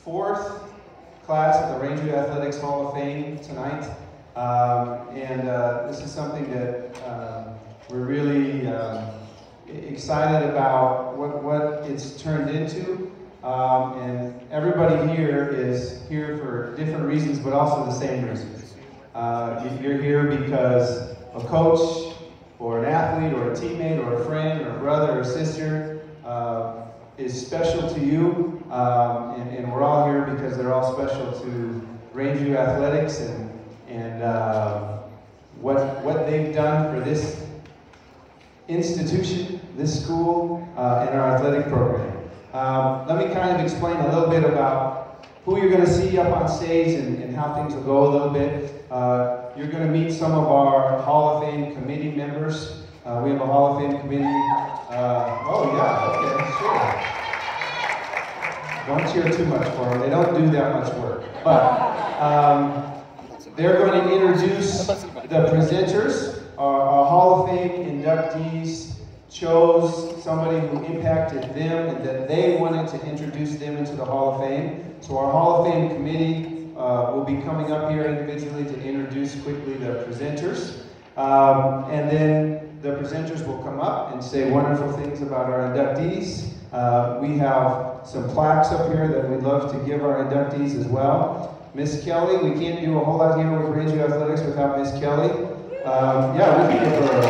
Fourth class at the Rangeview Athletics Hall of Fame tonight, this is something that we're really excited about what it's turned into, and everybody here is here for different reasons, but also the same reasons. You're here because a coach, or an athlete, or a teammate, or a friend, or a brother, or sister is special to you, and we're all here because they're all special to Rangeview Athletics and what they've done for this institution, this school, and our athletic program. Let me kind of explain a little bit about who you're going to see up on stage and how things will go a little bit. You're going to meet some of our Hall of Fame committee members. We have a Hall of Fame committee. Oh yeah, okay, sure. Don't cheer too much for them. They don't do that much work. But they're going to introduce the presenters. Our Hall of Fame inductees chose somebody who impacted them and that they wanted to introduce them into the Hall of Fame. So our Hall of Fame committee will be coming up here individually to introduce quickly the presenters. And then the presenters will come up and say wonderful things about our inductees. We have some plaques up here that we'd love to give our inductees as well. Miss Kelly, we can't do a whole lot here with Rangeview Athletics without Miss Kelly. Yeah, we can give her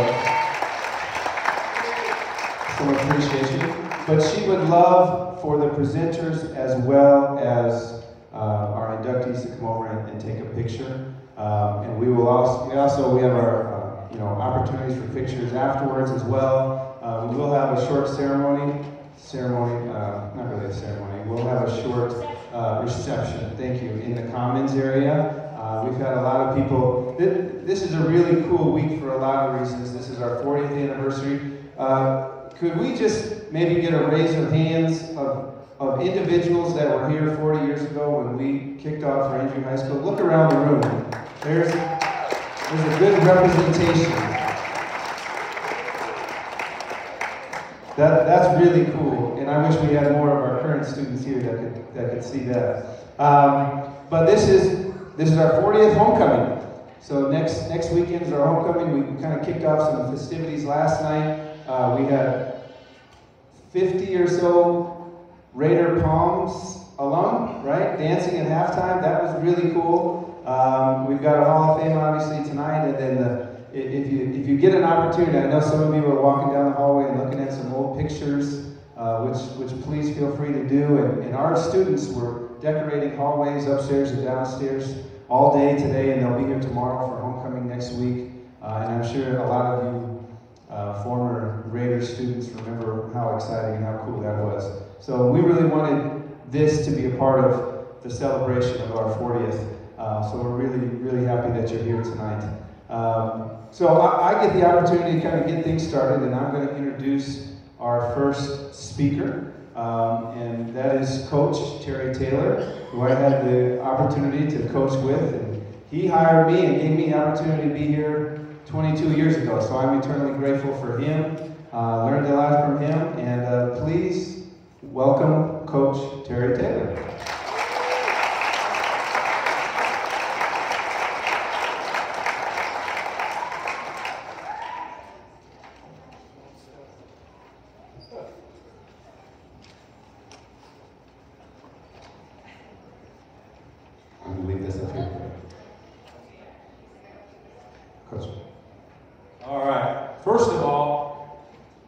some appreciation. But she would love for the presenters as well as our inductees to come over and take a picture. And we will also, we have our opportunities for pictures afterwards as well. We will have a short ceremony, not really a ceremony, we'll have a short reception, thank you, in the Commons area. We've had a lot of people, this is a really cool week for a lot of reasons. This is our 40th anniversary. Could we just maybe get a raise of hands of individuals that were here 40 years ago when we kicked off Rangeview High School? Look around the room. There's a good representation. That's really cool, and I wish we had more of our current students here that could see that. But this is our 40th homecoming. So next weekend is our homecoming. We kind of kicked off some festivities last night. We had 50 or so Raider Palms alum, right? Dancing at halftime. That was really cool. We've got a Hall of Fame obviously tonight, and then if you get an opportunity, I know some of you are walking down the hallway and looking at some old pictures, which please feel free to do. And our students were decorating hallways upstairs and downstairs all day today, and they'll be here tomorrow for homecoming next week. And I'm sure a lot of you former Raider students remember how exciting and how cool that was. So we really wanted this to be a part of the celebration of our 40th. So we're really, really happy that you're here tonight. So I get the opportunity to kind of get things started, and I'm going to introduce our first speaker, and that is Coach Terry Taylor, who I had the opportunity to coach with, and he hired me and gave me the opportunity to be here 22 years ago, so I'm eternally grateful for him, learned a lot from him, and please welcome Coach Terry Taylor. All right. First of all,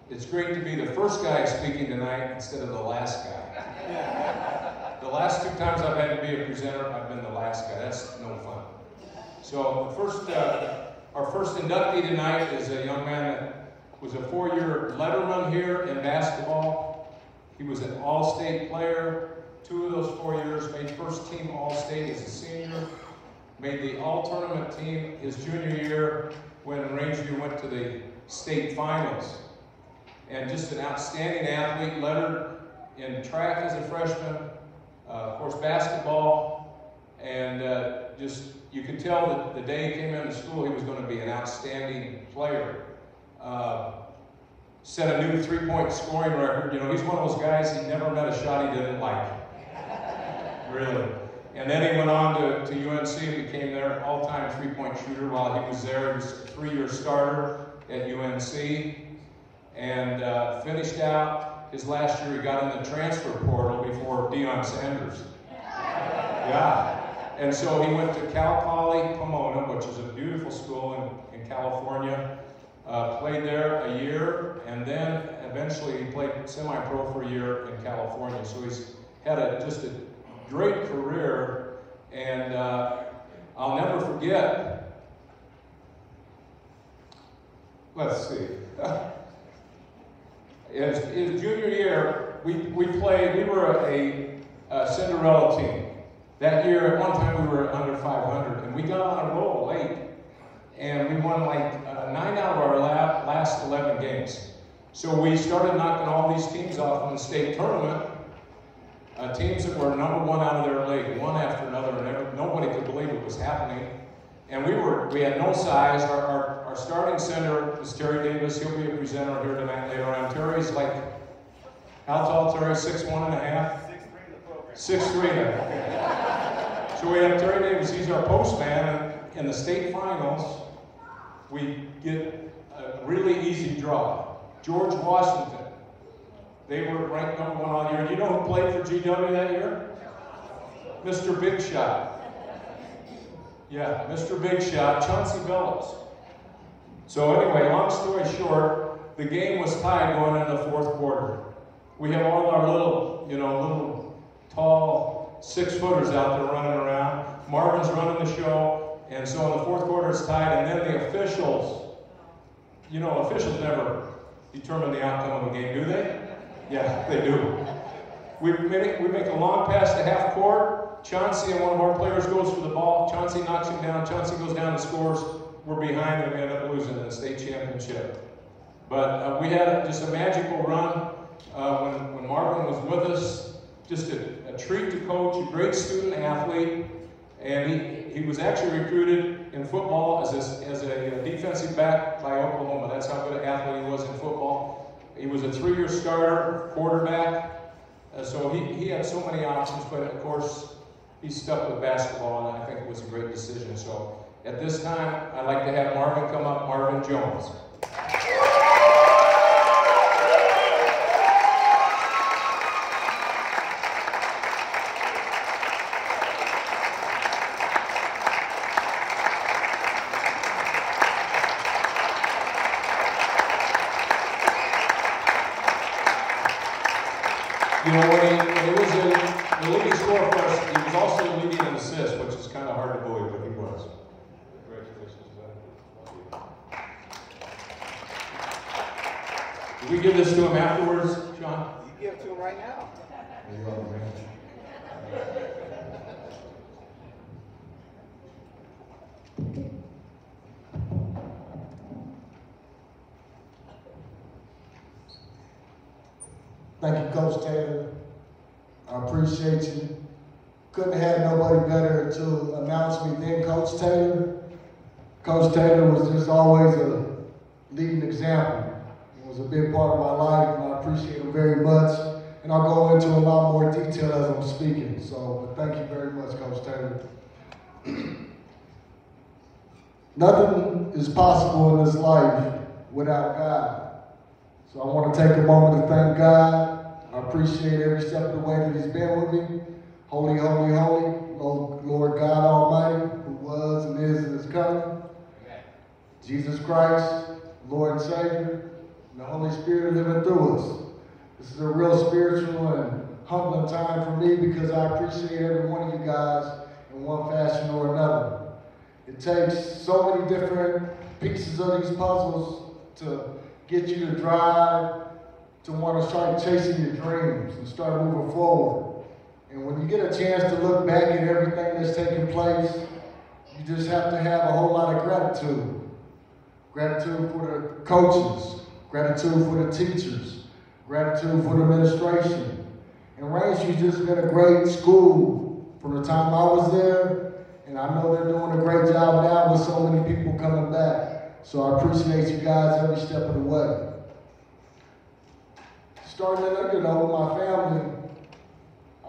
it's great to be the first guy speaking tonight instead of the last guy. The last two times I've had to be a presenter, I've been the last guy. That's no fun. So our first inductee tonight is a young man that was a 4-year letterman here in basketball. He was an all-state player. 2 of those 4 years, made first team all-state as a senior. Made the all-tournament team his junior year when Rangeview went to the state finals. And just an outstanding athlete, lettered in track as a freshman, of course basketball, and just, you could tell that the day he came into school he was going to be an outstanding player. Set a new 3-point scoring record. You know, he's one of those guys, he never met a shot he didn't like. really. And then he went on to UNC and became their all-time three-point shooter while he was there. He was a 3-year starter at UNC and finished out his last year. He got in the transfer portal before Deion Sanders. Yeah. And so he went to Cal Poly Pomona, which is a beautiful school in California. Played there a year, and then eventually he played semi-pro for a year in California. So he's had just a great career, and I'll never forget. Let's see. His junior year, we were a Cinderella team. That year, at one time, we were under 500, and we got on a roll late, and we won like 9 out of our last 11 games. So we started knocking all these teams off in the state tournament, teams that were number 1 out of their league, one after another, and nobody could believe it was happening. And we had no size. Our starting center was Terry Davis. He'll be a presenter here tonight later on. Terry's like, how tall, Terry? 6'1.5"? 6'3". So we have Terry Davis. He's our postman. In the state finals, we get a really easy draw. George Washington. They were ranked number 1 all year. You know who played for GW that year? Mr. Big Shot. Yeah, Mr. Big Shot, Chauncey Billups. So anyway, long story short, the game was tied going into the 4th quarter. We have all our little tall 6-footers out there running around. Marvin's running the show, and so in the 4th quarter it's tied, and then the officials, officials never determine the outcome of a game, do they? Yeah, they do. We make a long pass to half court. Chauncey and one of our players goes for the ball. Chauncey knocks him down. Chauncey goes down and scores. We're behind and we end up losing the state championship. But we had just a magical run when Marvin was with us. Just a treat to coach, a great student athlete, and he was actually recruited in football as a defensive back by Oklahoma. That's how good an athlete he was in football. He was a 3-year starter, quarterback, so he had so many options, but of course he stuck with basketball, and I think it was a great decision. So at this time, I'd like to have Marvin come up, Marvin Jones. When he was the leading scorer for us, he was also leading in assists, which is kind of hard to believe, but he was. Congratulations, man. Did we give this to him afterwards, John? You give it to him right now. There you are, man. Thank you, Coach Taylor. I appreciate you. Couldn't have had nobody better to announce me than Coach Taylor. Coach Taylor was just always a leading example. It was a big part of my life, and I appreciate him very much. And I'll go into a lot more detail as I'm speaking. But thank you very much, Coach Taylor. Nothing is possible in this life without God. So I want to take a moment to thank God. I appreciate every step of the way that He's been with me. Holy, holy, holy, Lord God Almighty, who was and is coming. Amen. Jesus Christ, Lord and Savior, and the Holy Spirit living through us. This is a real spiritual and humbling time for me because I appreciate every one of you guys in one fashion or another. It takes so many different pieces of these puzzles to get you to drive, to want to start chasing your dreams and start moving forward. And when you get a chance to look back at everything that's taking place, you just have to have a whole lot of gratitude. Gratitude for the coaches, gratitude for the teachers, gratitude for the administration. And Rangeview's just been a great school from the time I was there, and I know they're doing a great job now with so many people coming back. So I appreciate you guys every step of the way. Starting with my family,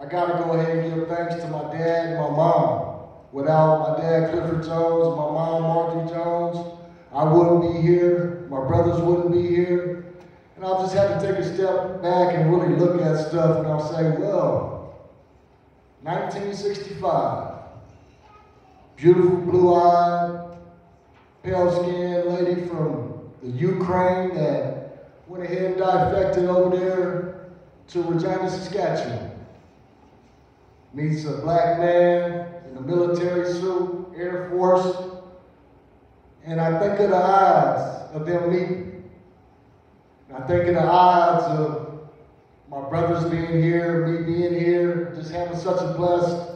I got to go ahead and give thanks to my dad and my mom. Without my dad, Clifford Jones, and my mom, Marvin Jones, I wouldn't be here. My brothers wouldn't be here. And I'll just have to take a step back and really look at stuff, and I'll say, well, 1965, beautiful blue-eyed, pale-skinned lady from the Ukraine that went ahead and defected over there to Regina, Saskatchewan. Meets a black man in a military suit, Air Force, and I think of the odds of them meeting. I think of the odds of my brothers being here, me being here, just having such a blessed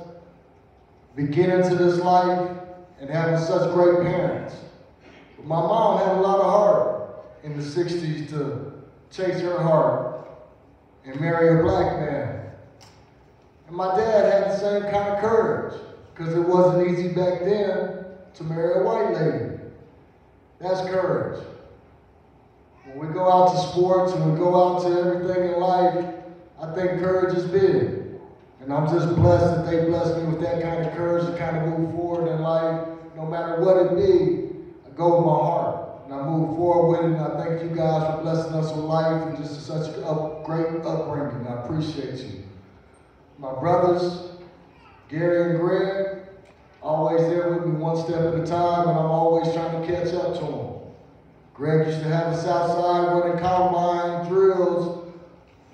beginning to this life and having such great parents. But my mom had a lot of heart in the 60s to chase her heart and marry a black man. And my dad had the same kind of courage, because it wasn't easy back then to marry a white lady. That's courage. When we go out to sports and we go out to everything in life, I think courage is big. And I'm just blessed that they blessed me with that kind of courage to kind of move forward in life. No matter what it be, I go with my heart. And I move forward with it. And I thank you guys for blessing us with life and just such a great upbringing. I appreciate you. My brothers, Gary and Greg, always there with me one step at a time, and I'm always trying to catch up to them. Greg used to have us outside running combine drills,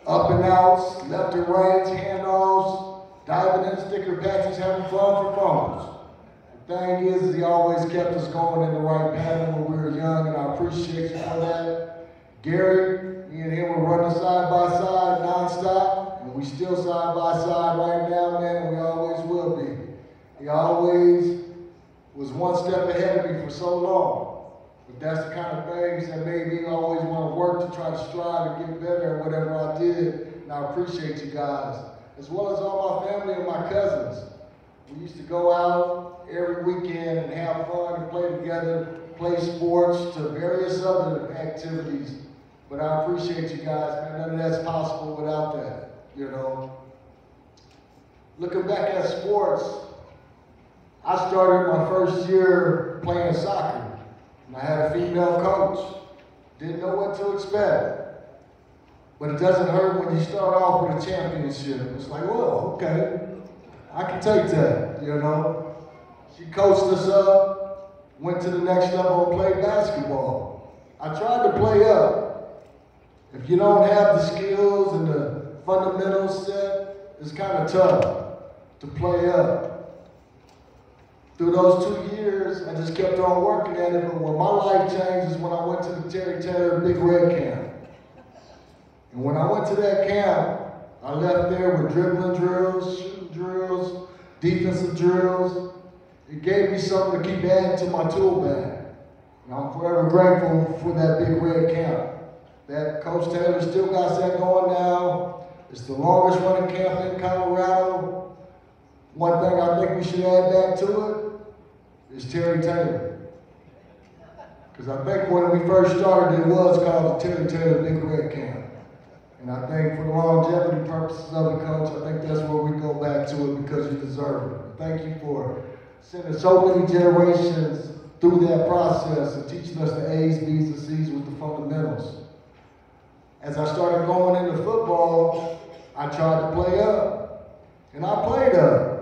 up and outs, left and right, handoffs, diving in sticker patches, having fun for fumbles. The thing is, he always kept us going in the right pattern when we were young, and I appreciate you for that. Gary, me and him were running side by side, nonstop, and we still side by side right now, man, and we always will be. He always was one step ahead of me for so long. But that's the kind of things that made me always want to work to try to strive and get better at whatever I did. And I appreciate you guys, as well as all my family and my cousins. We used to go out every weekend and have fun and play together, play sports to various other activities. But I appreciate you guys, man. None of that's possible without that, you know. Looking back at sports, I started my first year playing soccer. And I had a female coach. Didn't know what to expect. But it doesn't hurt when you start off with a championship. It's like, whoa, okay, I can take that, you know. She coached us up, went to the next level and played basketball. I tried to play up. If you don't have the skills and the fundamentals set, it's kind of tough to play up. Through those 2 years, I just kept on working at it, but when my life changed is when I went to the Terry Taylor Big Red Camp. And when I went to that camp, I left there with dribbling drills, shooting drills, defensive drills. It gave me something to keep adding to my tool bag. And I'm forever grateful for that Big Red Camp. That Coach Taylor still got that going now. It's the longest running camp in Colorado. One thing I think we should add back to it is Terry Taylor. Because I think when we first started, it was called the Terry Taylor Big Red Camp. And I think for the longevity purposes of it, Coach, I think that's where we go back to it because you deserve it. Thank you for sending so many generations through that process and teaching us the A's, B's, and C's with the fundamentals. As I started going into football, I tried to play up. And I played up.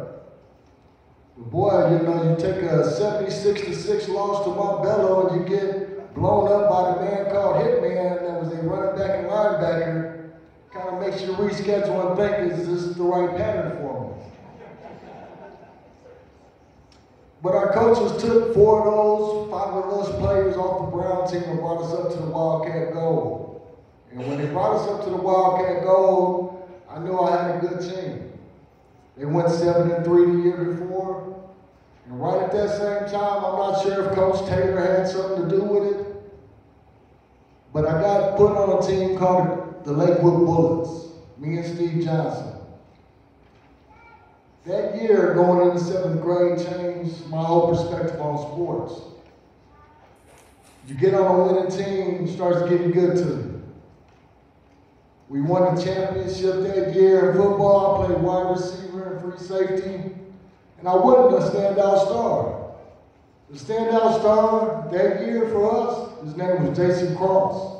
But boy, you know, you take a 76-6 loss to Montbello and you get blown up by the man called Hitman that was a running back and linebacker, kind of makes you reschedule and think, is this the right pattern for me? But our coaches took 4 of those, 5 of those players off the Brown team and brought us up to the Wildcat Gold. And when they brought us up to the Wildcat Gold, I knew I had a good team. They went 7-3 the year before. And right at that same time, I'm not sure if Coach Taylor had something to do with it, but I got put on a team called the Lakewood Bullets, me and Steve Johnson. That year, going into 7th grade, changed my whole perspective on sports. You get on a winning team, it starts getting good to you. We won the championship that year in football. I played wide receiver and free safety. And I wasn't a standout star. The standout star that year for us, his name was Jason Cross.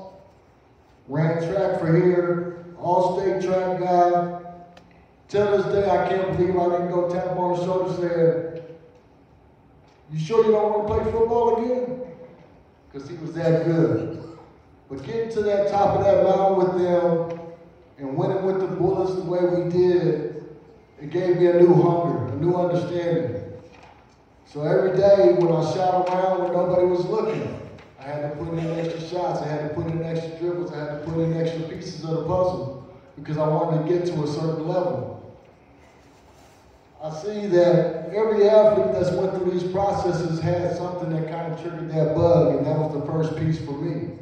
Ran track for here, all-state track guy. Till this day, I can't believe I didn't go tap him on the shoulder and say, "You sure you don't want to play football again?" Because he was that good. But getting to that top of that mountain with them and winning with the Bullets the way we did, it gave me a new hunger, a new understanding. So every day when I shot around when nobody was looking, I had to put in extra shots, I had to put in extra dribbles, I had to put in extra pieces of the puzzle because I wanted to get to a certain level. I see that every athlete that's went through these processes had something that kind of triggered that bug, and that was the first piece for me.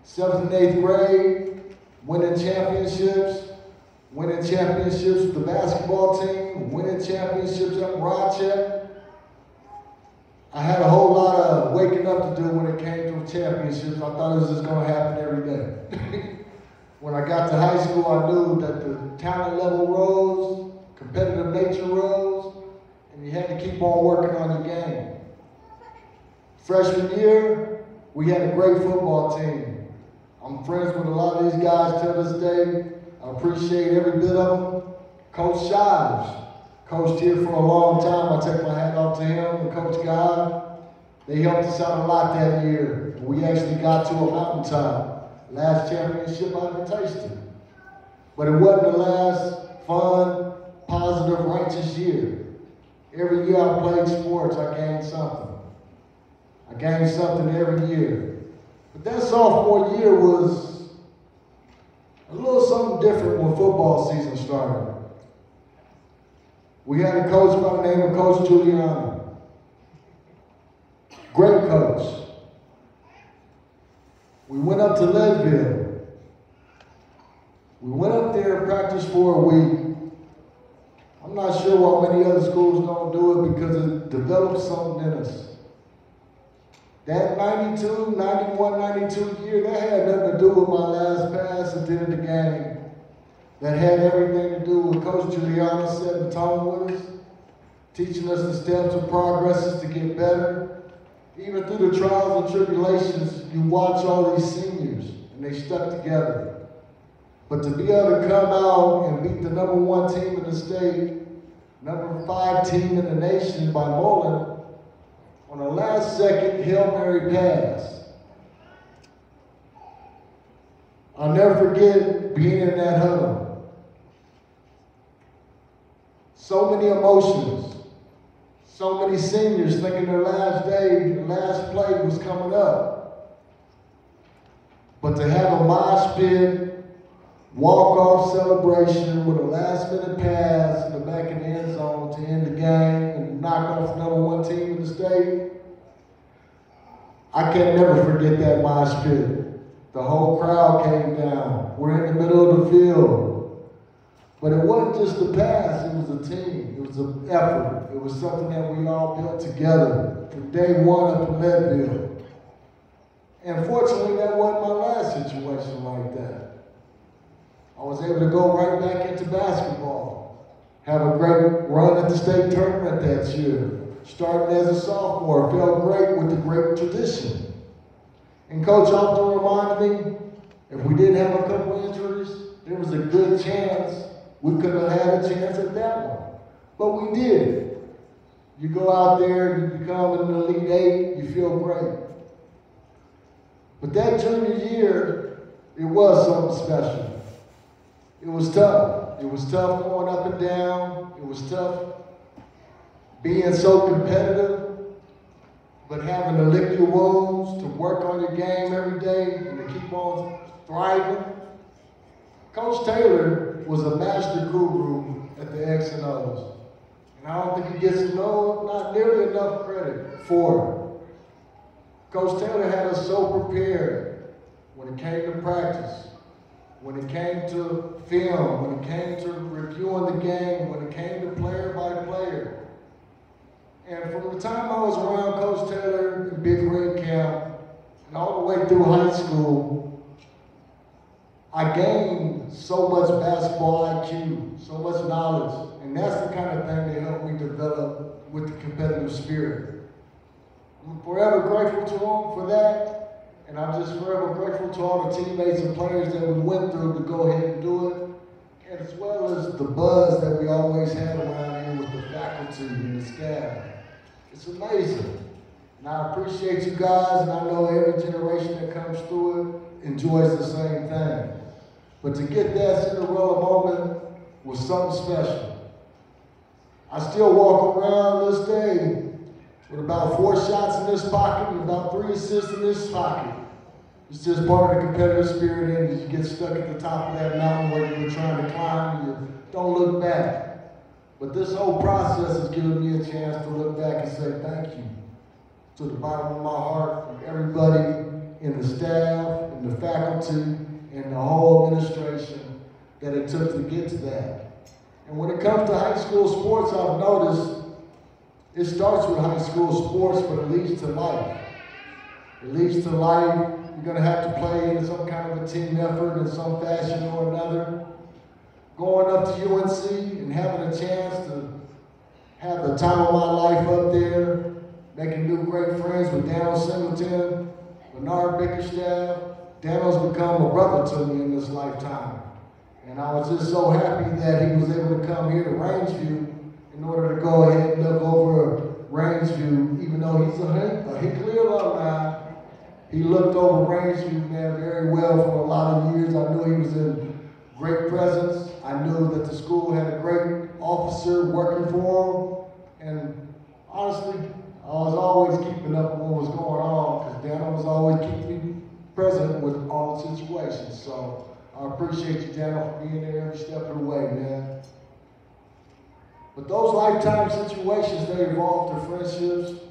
7th and 8th grade, winning championships with the basketball team, winning championships at Rangeview. I had a whole lot of waking up to do when it came to championships. I thought it was just going to happen every day. When I got to high school, I knew that the talent level rose, competitive nature rose, and you had to keep on working on your game. Freshman year, we had a great football team. I'm friends with a lot of these guys till this day. I appreciate every bit of them. Coach Shives, coached here for a long time. I take my hat off to him and Coach Guy. They helped us out a lot that year. We actually got to a mountaintop. Last championship I ever tasted. But it wasn't the last fun, positive, righteous year. Every year I played sports, I gained something. I gained something every year. But that sophomore year was a little something different when football season started. We had a coach by the name of Coach Giuliano. Great coach. We went up to Leadville. We went up there and practiced for a week. I'm not sure why many other schools don't do it because it developed something in us. That 92, 91, 92 year, that had nothing to do with my last pass at the end of the game. That had everything to do with Coach Giuliano setting the tone with us, teaching us the steps and progresses to get better. Even through the trials and tribulations, you watch all these seniors, and they stuck together. But to be able to come out and beat the #1 team in the state, #5 team in the nation by Mullen, on a last-second Hail Mary pass. I'll never forget being in that huddle. So many emotions. So many seniors thinking their last day, their last play was coming up. But to have a mosh pit, walk-off celebration with a last-minute pass in the back of the end zone to end the game and knock off the #1 team in the state, I can never forget that mosh pit. The whole crowd came down. We're in the middle of the field. But it wasn't just a pass, it was a team. It was an effort. It was something that we all built together from day one up in Leadville. And fortunately, that wasn't my last situation like that. I was able to go right back into basketball. Have a great run at the state tournament that year. Starting as a sophomore, felt great with the great tradition. And Coach often reminded me, if we didn't have a couple injuries, there was a good chance we could have had a chance at that one. But we did. You go out there, you become an Elite Eight, you feel great. But that junior year, it was something special. It was tough. It was tough going up and down. It was tough being so competitive, but having to lick your wounds, to work on your game every day, and to keep on thriving. Coach Taylor was a master guru at the X and O's. And I don't think he gets not nearly enough credit for it. Coach Taylor had us so prepared when it came to practice, when it came to film, when it came to reviewing the game, when it came to player by player. And from the time I was around Coach Taylor in Big Red Camp, and all the way through high school, I gained so much basketball IQ, so much knowledge, and that's the kind of thing that helped me develop with the competitive spirit. I'm forever grateful to him for that, and I'm just forever grateful to all the teammates and players that we went through to go ahead and do it, as well as the buzz that we always had around here with the faculty and the staff. It's amazing. And I appreciate you guys, and I know every generation that comes through it enjoys the same thing. But to get that Cinderella moment was something special. I still walk around this day with about 4 shots in this pocket and about 3 assists in this pocket. It's just part of the competitive spirit, and you get stuck at the top of that mountain where you were trying to climb, and you don't look back. But this whole process has given me a chance to look back and say thank you to the bottom of my heart from everybody in the staff, and the faculty, and the whole administration that it took to get to that. And when it comes to high school sports, I've noticed it starts with high school sports, but it leads to life. It leads to life. You're going to have to play in some kind of a team effort in some fashion or another. Going up to UNC and having a chance to have the time of my life up there, making new great friends with Daniel Singleton, Bernard Bickerstaff. Daniel's become a brother to me in this lifetime. And I was just so happy that he was able to come here to Rangeview in order to go ahead and look over Rangeview, even though he's a Hickley alumni. He looked over Rangeview, man, very well for a lot of years. I knew he was in great presence. I knew that the school had a great officer working for him. And honestly, I was always keeping up with what was going on because Daniel was always keeping me present with all the situations. So I appreciate you, Daniel, for being there every step of the way, man. But those lifetime situations, they evolve to friendships.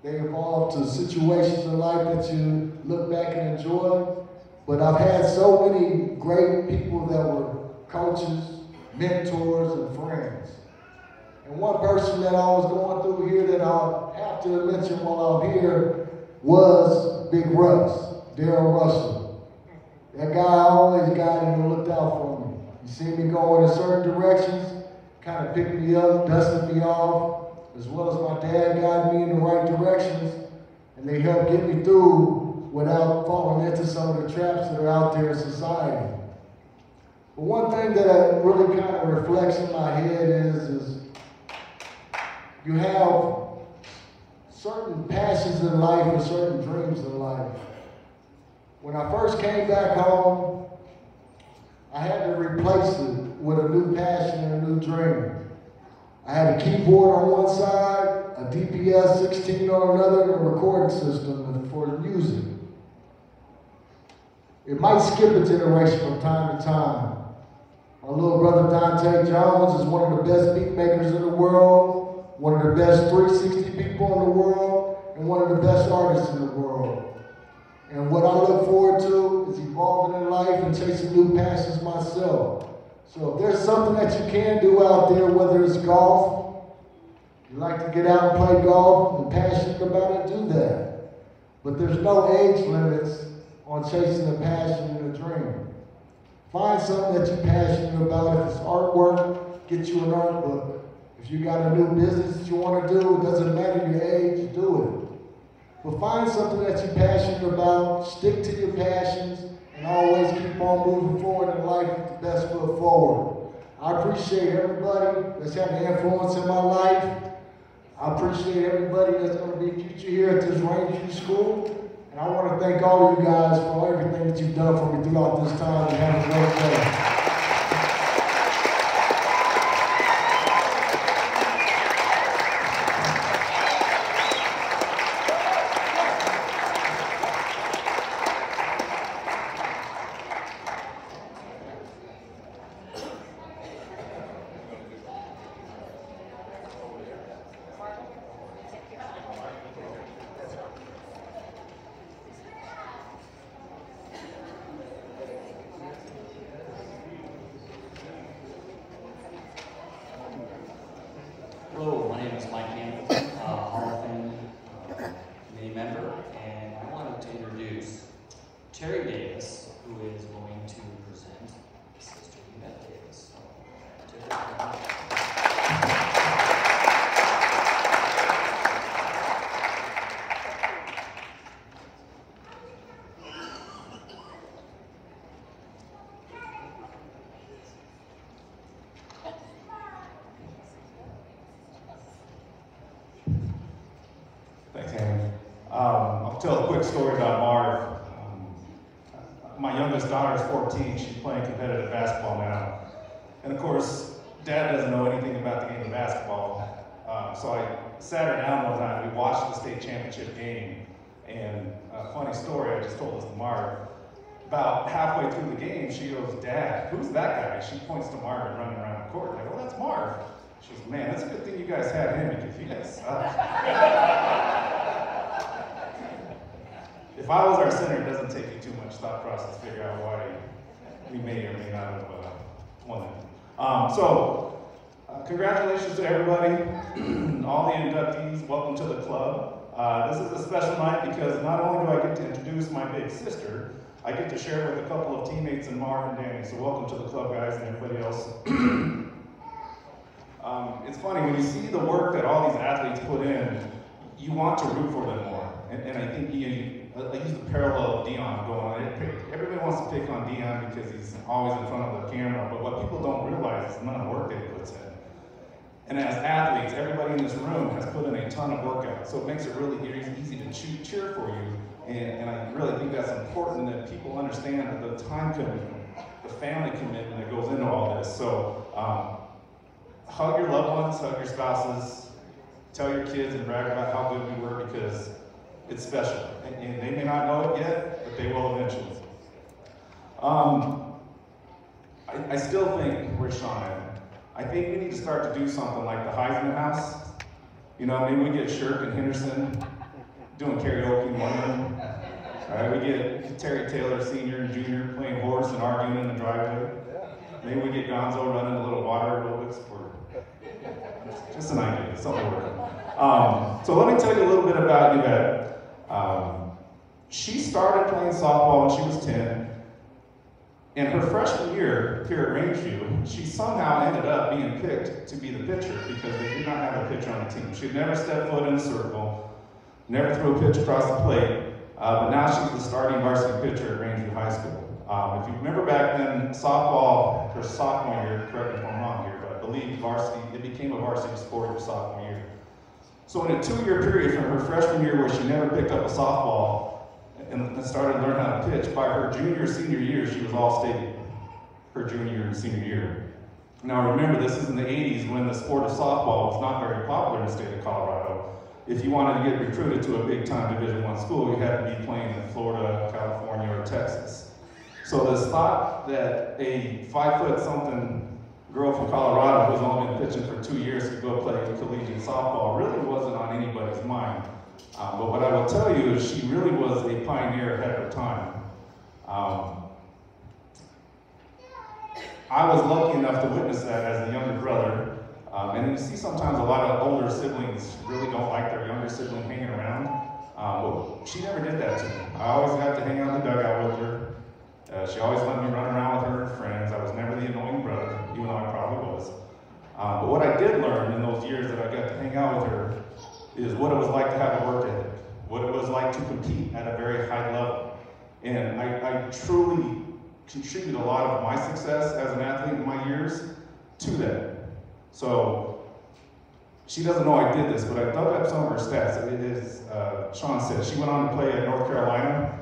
They evolve to situations in life that you look back and enjoy. But I've had so many great people that were coaches, mentors, and friends. And one person that I was going through here that I'll have to mention while I'm here was Big Russ, Daryl Russell. That guy always guided me and looked out for me. He seen me going in certain directions, kind of picked me up, dusted me off, as well as my dad guided me in the right directions, and they helped get me through without falling into some of the traps that are out there in society. But one thing that really kind of reflects in my head is you have certain passions in life and certain dreams in life. When I first came back home, I had to replace it with a new passion and a new dream. I had a keyboard on one side, a DPS 16 on another, and a recording system for music. It might skip a generation from time to time. My little brother Dante Jones is one of the best beat makers in the world, one of the best 360 people in the world, and one of the best artists in the world. And what I look forward to is evolving in life and chasing new passions myself. So if there's something that you can do out there, whether it's golf, you like to get out and play golf and passionate about it, do that. But there's no age limits on chasing a passion and a dream. Find something that you're passionate about. If it's artwork, get you an art book. If you got a new business that you want to do, it doesn't matter your age, do it. But find something that you're passionate about, stick to your passions, and always keep on moving forward in life with the best foot forward. I appreciate everybody that's had an influence in my life. I appreciate everybody that's going to be a future here at this Rangeview School. And I want to thank all of you guys for everything that you've done for me throughout this time, and have a great day. Hello, my name is Mike Campbell, Hall of Fame committee member, and I wanted to introduce Terry Davis, who is going to present I'll tell a quick story about Marv. My youngest daughter is 14. She's playing competitive basketball now. And of course, Dad doesn't know anything about the game of basketball. So I sat her down one time. We watched the state championship game. And a funny story, I just told this to Marv. About halfway through the game, she goes, "Dad, who's that guy?" She points to Marvin running around the court. I go, "Well, that's Marv." She goes, "Man, that's a good thing you guys had him because you guys suck." If I was our center, it doesn't take you too much thought process to figure out why we may or may not have won it. Congratulations to everybody, all the inductees. Welcome to the club. This is a special night because not only do I get to introduce my big sister, I get to share with a couple of teammates in Marv and Danny. So welcome to the club, guys, and everybody else. It's funny, when you see the work that all these athletes put in, you want to root for them more. And I think I use the parallel of Dion going on. Everybody wants to pick on Dion because he's always in front of the camera, but what people don't realize is the amount of work that he puts in. And as athletes, everybody in this room has put in a ton of work out, so it makes it really easy to cheer for you. And I really think that's important that people understand the time commitment, the family commitment that goes into all this. So hug your loved ones, hug your spouses, tell your kids and brag about how good we were because it's special. And they may not know it yet, but they will eventually. I still think, where's Sean at? I think we need to start to do something like the Heisman House. You know, maybe we get Shirk and Henderson doing karaoke in one room. All right, we get Terry Taylor, Sr. and Jr. playing horse and arguing in the driveway. Maybe we get Gonzo running a little water aerobics for just an idea, something to work on. So let me tell you a little bit about Yvette. She started playing softball when she was 10. In her freshman year here at Rangeview, she somehow ended up being picked to be the pitcher because they did not have a pitcher on the team. She had never stepped foot in the circle, never threw a pitch across the plate, but now she's the starting varsity pitcher at Rangeview High School. If you remember back then, softball, her sophomore year, correct me if I'm wrong here, but I believe varsity, it became a varsity sport her sophomore year. So in a 2-year period from her freshman year where she never picked up a softball and started to learn how to pitch, by her junior, senior year, she was all-state her junior and senior year. Now remember, this is in the 80s when the sport of softball was not very popular in the state of Colorado. If you wanted to get recruited to a big-time Division I school, you had to be playing in Florida, California, or Texas. So this thought that a 5-foot-something girl from Colorado who's only been pitching for 2 years could go play collegiate softball really wasn't on anybody's mind. But what I will tell you is she really was a pioneer ahead of her time. I was lucky enough to witness that as a younger brother. And you see sometimes a lot of older siblings really don't like their younger sibling hanging around. But she never did that to me. I always got to hang out in the dugout with her. She always let me run around with her friends. I was never the annoying brother, even though I probably was. But what I did learn in those years that I got to hang out with her is what it was like to have a work ethic, what it was like to compete at a very high level. And I truly contribute a lot of my success as an athlete in my years to that. So she doesn't know I did this, but I dug up some of her stats. It is, Sean said, she went on to play at North Carolina.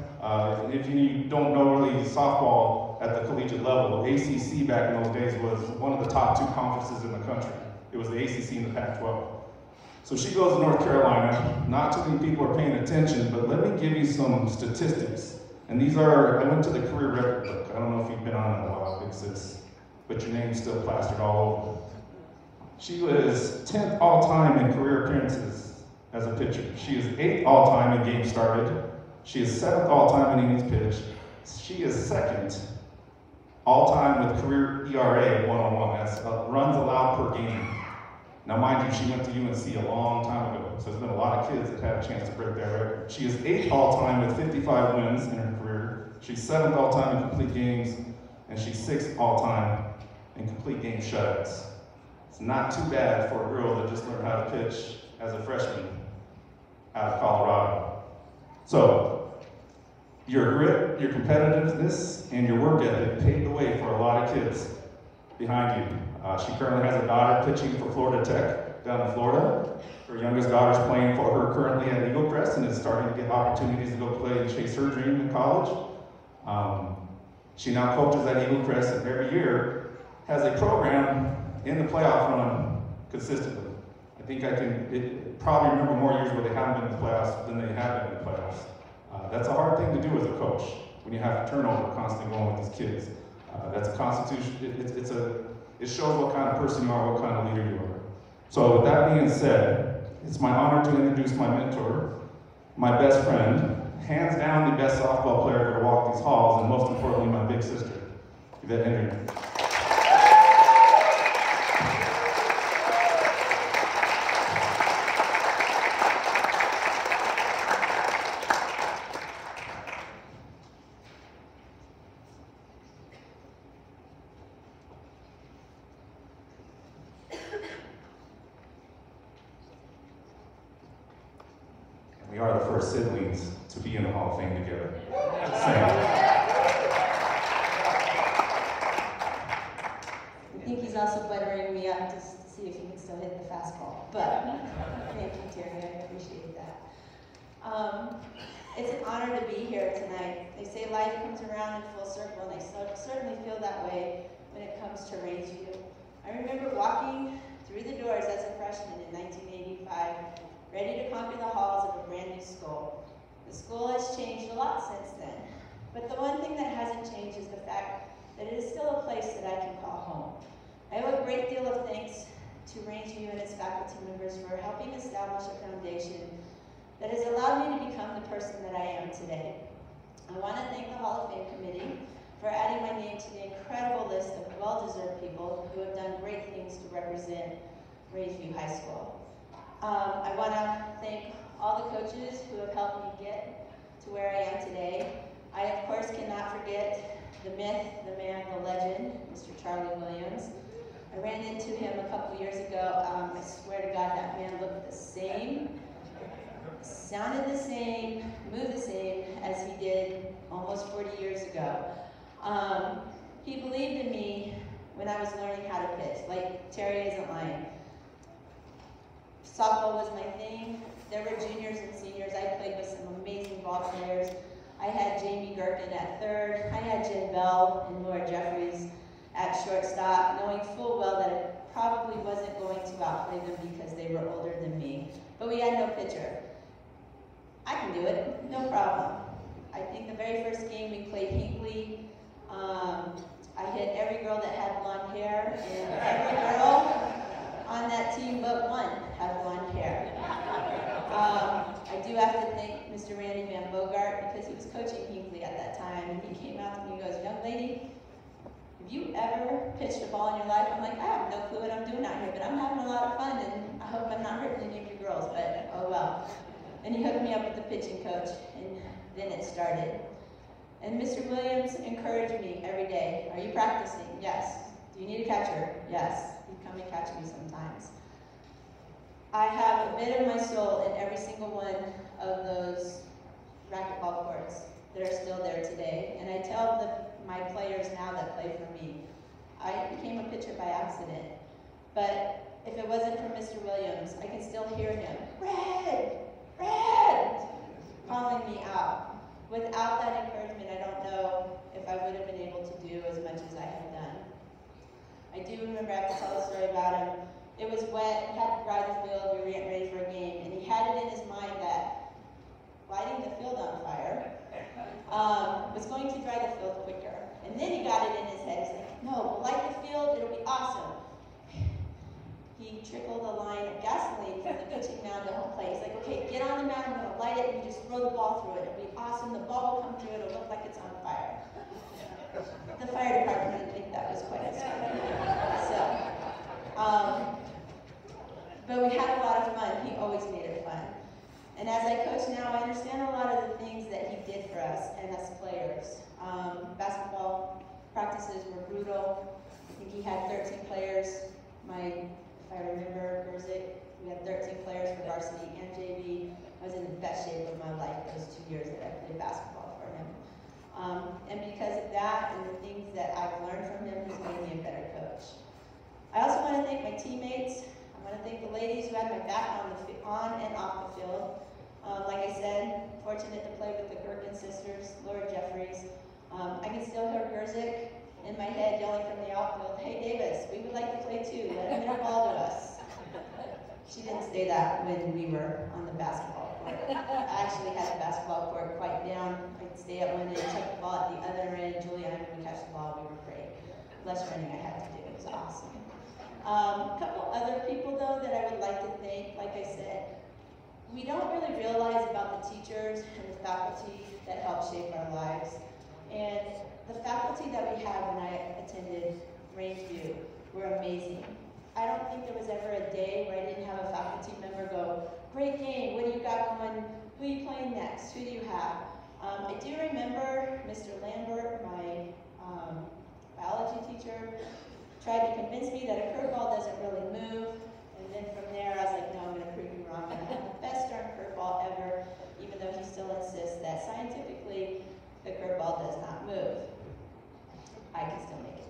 If you don't know really softball at the collegiate level, ACC back in those days was one of the top 2 conferences in the country. It was the ACC and the Pac-12. So she goes to North Carolina. Not too many people are paying attention, but let me give you some statistics. And these are, I went to the career record book. I don't know if you've been on it in a while, it exists, but your name's still plastered all over. She was 10th all-time in career appearances as a pitcher. She is 8th all-time in games started. She is 7th all-time in innings pitched. She is 2nd all-time with career ERA 101. That's runs allowed per game. Now, mind you, she went to UNC a long time ago, so there's been a lot of kids that had a chance to break that record. She is 8th all-time with 55 wins in her career. She's 7th all-time in complete games, and she's 6th all-time in complete game shutouts. It's not too bad for a girl that just learned how to pitch as a freshman out of Colorado. So, your grit, your competitiveness, and your work ethic paved the way for a lot of kids behind you. She currently has a daughter pitching for Florida Tech. down in Florida. Her youngest daughter's playing for her currently at Eagle Crest and is starting to get opportunities to go play and chase her dream in college. She now coaches at Eagle Crest and every year has a program in the playoff run consistently. I think I can probably remember more years where they haven't been in the playoffs than they have been in the playoffs. That's a hard thing to do as a coach when you have to turn over constantly going with these kids. That's a constitution. It shows what kind of person you are, what kind of leader you are. So with that being said, it's my honor to introduce my mentor, my best friend, hands down the best softball player to ever walk these halls, and most importantly, my big sister, Yvette Henry. We are the first siblings to be in the Hall of Fame together. I think he's also buttering me up just to see if he can still hit the fastball. But thank you, Terry. I appreciate that. It's an honor to be here tonight. They say life comes around in full circle, and I certainly feel that way when it comes to Rangeview. I remember walking through the doors as a freshman in 1985, ready to conquer the halls of a brand new school. The school has changed a lot since then, but the one thing that hasn't changed is the fact that it is still a place that I can call home. I owe a great deal of thanks to Rangeview and its faculty members for helping establish a foundation that has allowed me to become the person that I am today. I want to thank the Hall of Fame Committee for adding my name to the incredible list of well-deserved people who have done great things to represent Rangeview High School. I want to thank all the coaches who have helped me get to where I am today. I, of course, cannot forget the myth, the man, the legend, Mr. Charlie Williams. I ran into him a couple years ago. I swear to God, that man looked the same, sounded the same, moved the same as he did almost 40 years ago. He believed in me when I was learning how to pitch. Like, Terry isn't lying. Softball was my thing. There were juniors and seniors. I played with some amazing ball players. I had Jamie Gherkin at third. I had Jen Bell and Laura Jeffries at shortstop, knowing full well that I probably wasn't going to outplay them because they were older than me. But we had no pitcher. I can do it, no problem. I think the very first game we played Hinkley, I hit every girl that had blonde hair, and every girl on that team but one had blonde hair. I do have to thank Mr. Randy Van Bogart because he was coaching Hinkley at that time, and he came out to me and goes, "Young lady, have you ever pitched a ball in your life?" I'm like, "I have no clue what I'm doing out here, but I'm having a lot of fun, and I hope I'm not hurting any of you girls, but oh well." And he hooked me up with the pitching coach, and then it started. And Mr. Williams encouraged me every day. "Are you practicing?" "Yes." "Do you need a catcher?" "Yes." He'd come and catch me sometimes. I have a bit of my soul in every single one of those racquetball courts that are still there today. And I tell my players now that play for me, I became a pitcher by accident. But if it wasn't for Mr. Williams, I can still hear him, "Red! Red!" calling me out. Without that encouragement, I don't know if I would have been able to do as much as I have done. I do remember, I have to tell a story about him. It was wet, he had to dry the field, we were getting ready for a game, and he had it in his mind that lighting the field on fire was going to dry the field quicker. And then he got it in his head, he's like, "No, we'll light the field, it'll be awesome." He trickled a line of gasoline from the pitching mound to home plate. He's like, "Okay, get on the mound, I'm gonna light it, and you just throw the ball through it. It'll be awesome, the ball will come through, it'll look like it's on fire." The fire department didn't think that was quite as funny. But we had a lot of fun. He always made it fun. And as I coach now, I understand a lot of the things that he did for us and us players. Basketball practices were brutal. I think he had 13 players. If I remember, we had 13 players for varsity and JV. I was in the best shape of my life those 2 years that I played basketball for him. And because of that and the things that I've learned from him, he's made me a better coach. I also want to thank my teammates. I want to thank the ladies my back on and off the field. Like I said, fortunate to play with the Gerken sisters, Luriette Jeffries. I can still hear Gerzik in my head yelling from the outfield, "Hey Davis, we would like to play too, let him hit a ball to us." She didn't say that when we were on the basketball court. I actually had the basketball court quite down. I'd stay at one end, check the ball at the other end. Julie and I would catch the ball, we were great. Less running I had to do, it was awesome. A couple other people though that I would like to thank, like I said, we don't really realize about the teachers and the faculty that help shape our lives. And the faculty that we had when I attended Rangeview were amazing. I don't think there was ever a day where I didn't have a faculty member go, "Great game, what do you got going? Who are you playing next? Who do you have?" I do remember Mr. Lambert, my biology teacher, tried to convince me that a curveball doesn't really move. And then from there, I was like, no, I'm going to prove you wrong. I have the best darn curveball ever, even though he still insists that scientifically the curveball does not move. I can still make it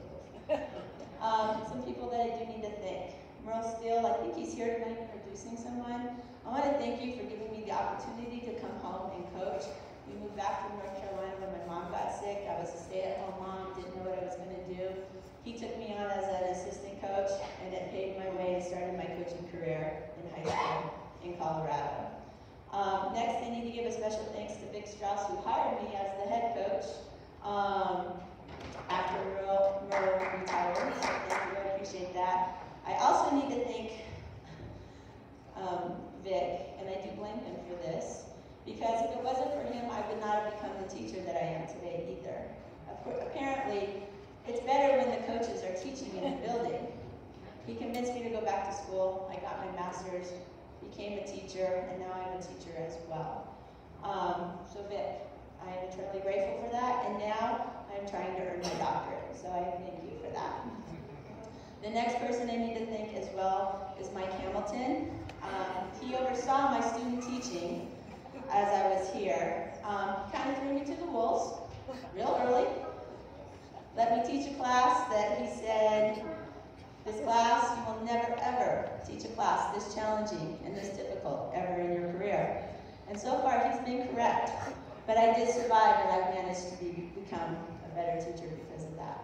move. Some people that I do need to thank. Merle Steele, I think he's here tonight introducing someone. I want to thank you for giving me the opportunity to come home and coach. We moved back from North Carolina when my mom got sick. I was a stay-at-home mom, didn't know what I was going to do. He took me on as an assistant coach, and it paved my way and started my coaching career in high school in Colorado. Next, I need to give a special thanks to Vic Strauss, who hired me as the head coach after Merle retired, so thank you, I appreciate that. I also need to thank Vic, and I do blame him for this, because if it wasn't for him, I would not have become the teacher that I am today either. Apparently, it's better when the coaches are teaching in the building. He convinced me to go back to school. I got my master's, became a teacher, and now I'm a teacher as well. So Vic, I am eternally grateful for that, and now I'm trying to earn my doctorate, so I thank you for that. The next person I need to thank as well is Mike Hamilton. He oversaw my student teaching as I was here. Kind of threw me to the wolves real early. Let me teach a class that he said, "This class, you will never ever teach a class this challenging and this difficult ever in your career." And so far he's been correct, but I did survive and I've managed to become a better teacher because of that.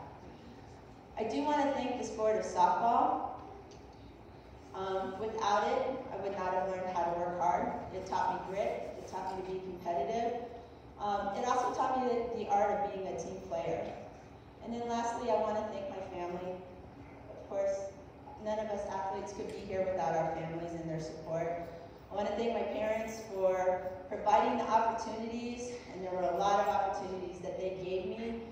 I do want to thank the sport of softball. Without it, I would not have learned how to work hard. It taught me grit, it taught me to be competitive. It also taught me the art of being a team player. And then lastly, I want to thank my family. Of course, none of us athletes could be here without our families and their support. I want to thank my parents for providing the opportunities, and there were a lot of opportunities that they gave me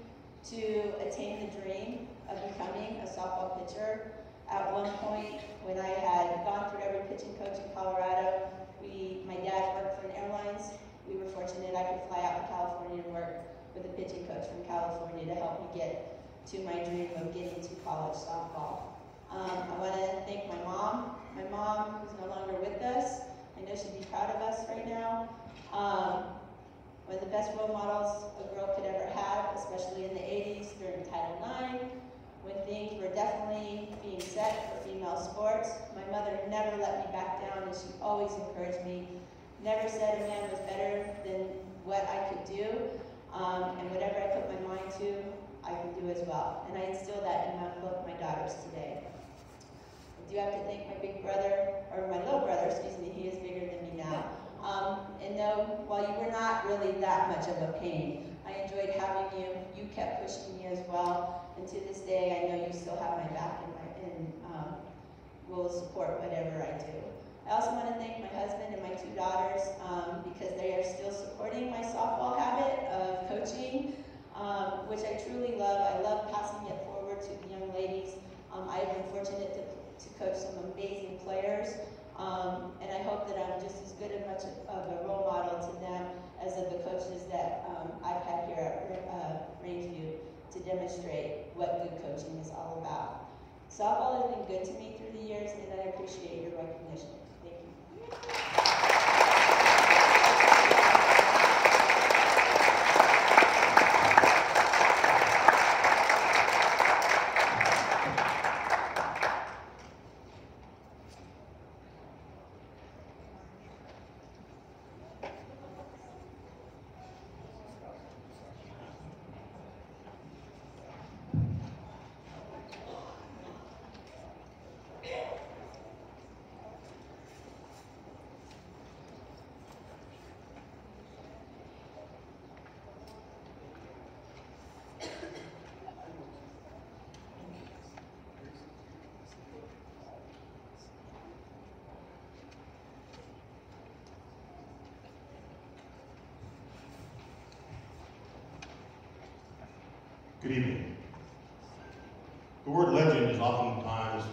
to attain the dream of becoming a softball pitcher. At one point, when I had gone through every pitching coach in Colorado, my dad worked for an airlines. We were fortunate I could fly out to California and work with a pitching coach from California to help me get to my dream of getting to college softball. I want to thank my mom. My mom, who's no longer with us, I know she'd be proud of us right now. One of the best role models a girl could ever have, especially in the 80s during Title IX, when things were definitely being set for female sports. My mother never let me back down, and she always encouraged me. Never said a man was better than what I could do, and whatever I put my mind to, I can do as well. And I instill that in both my daughters today. I do have to thank my big brother, or my little brother, excuse me, he is bigger than me now. And no, while you were not really that much of a pain, I enjoyed having you. You kept pushing me as well. And to this day, I know you still have my back and will support whatever I do. I also want to thank my husband and my two daughters because they are still supporting my softball habit of coaching, which I truly love. I love passing it forward to the young ladies. I have been fortunate to coach some amazing players, and I hope that I'm just as good of a role model to them as of the coaches that I've had here at Rangeview to demonstrate what good coaching is all about. Softball has been good to me through the years, and I appreciate your recognition. Thank you. Good evening. The word legend is oftentimes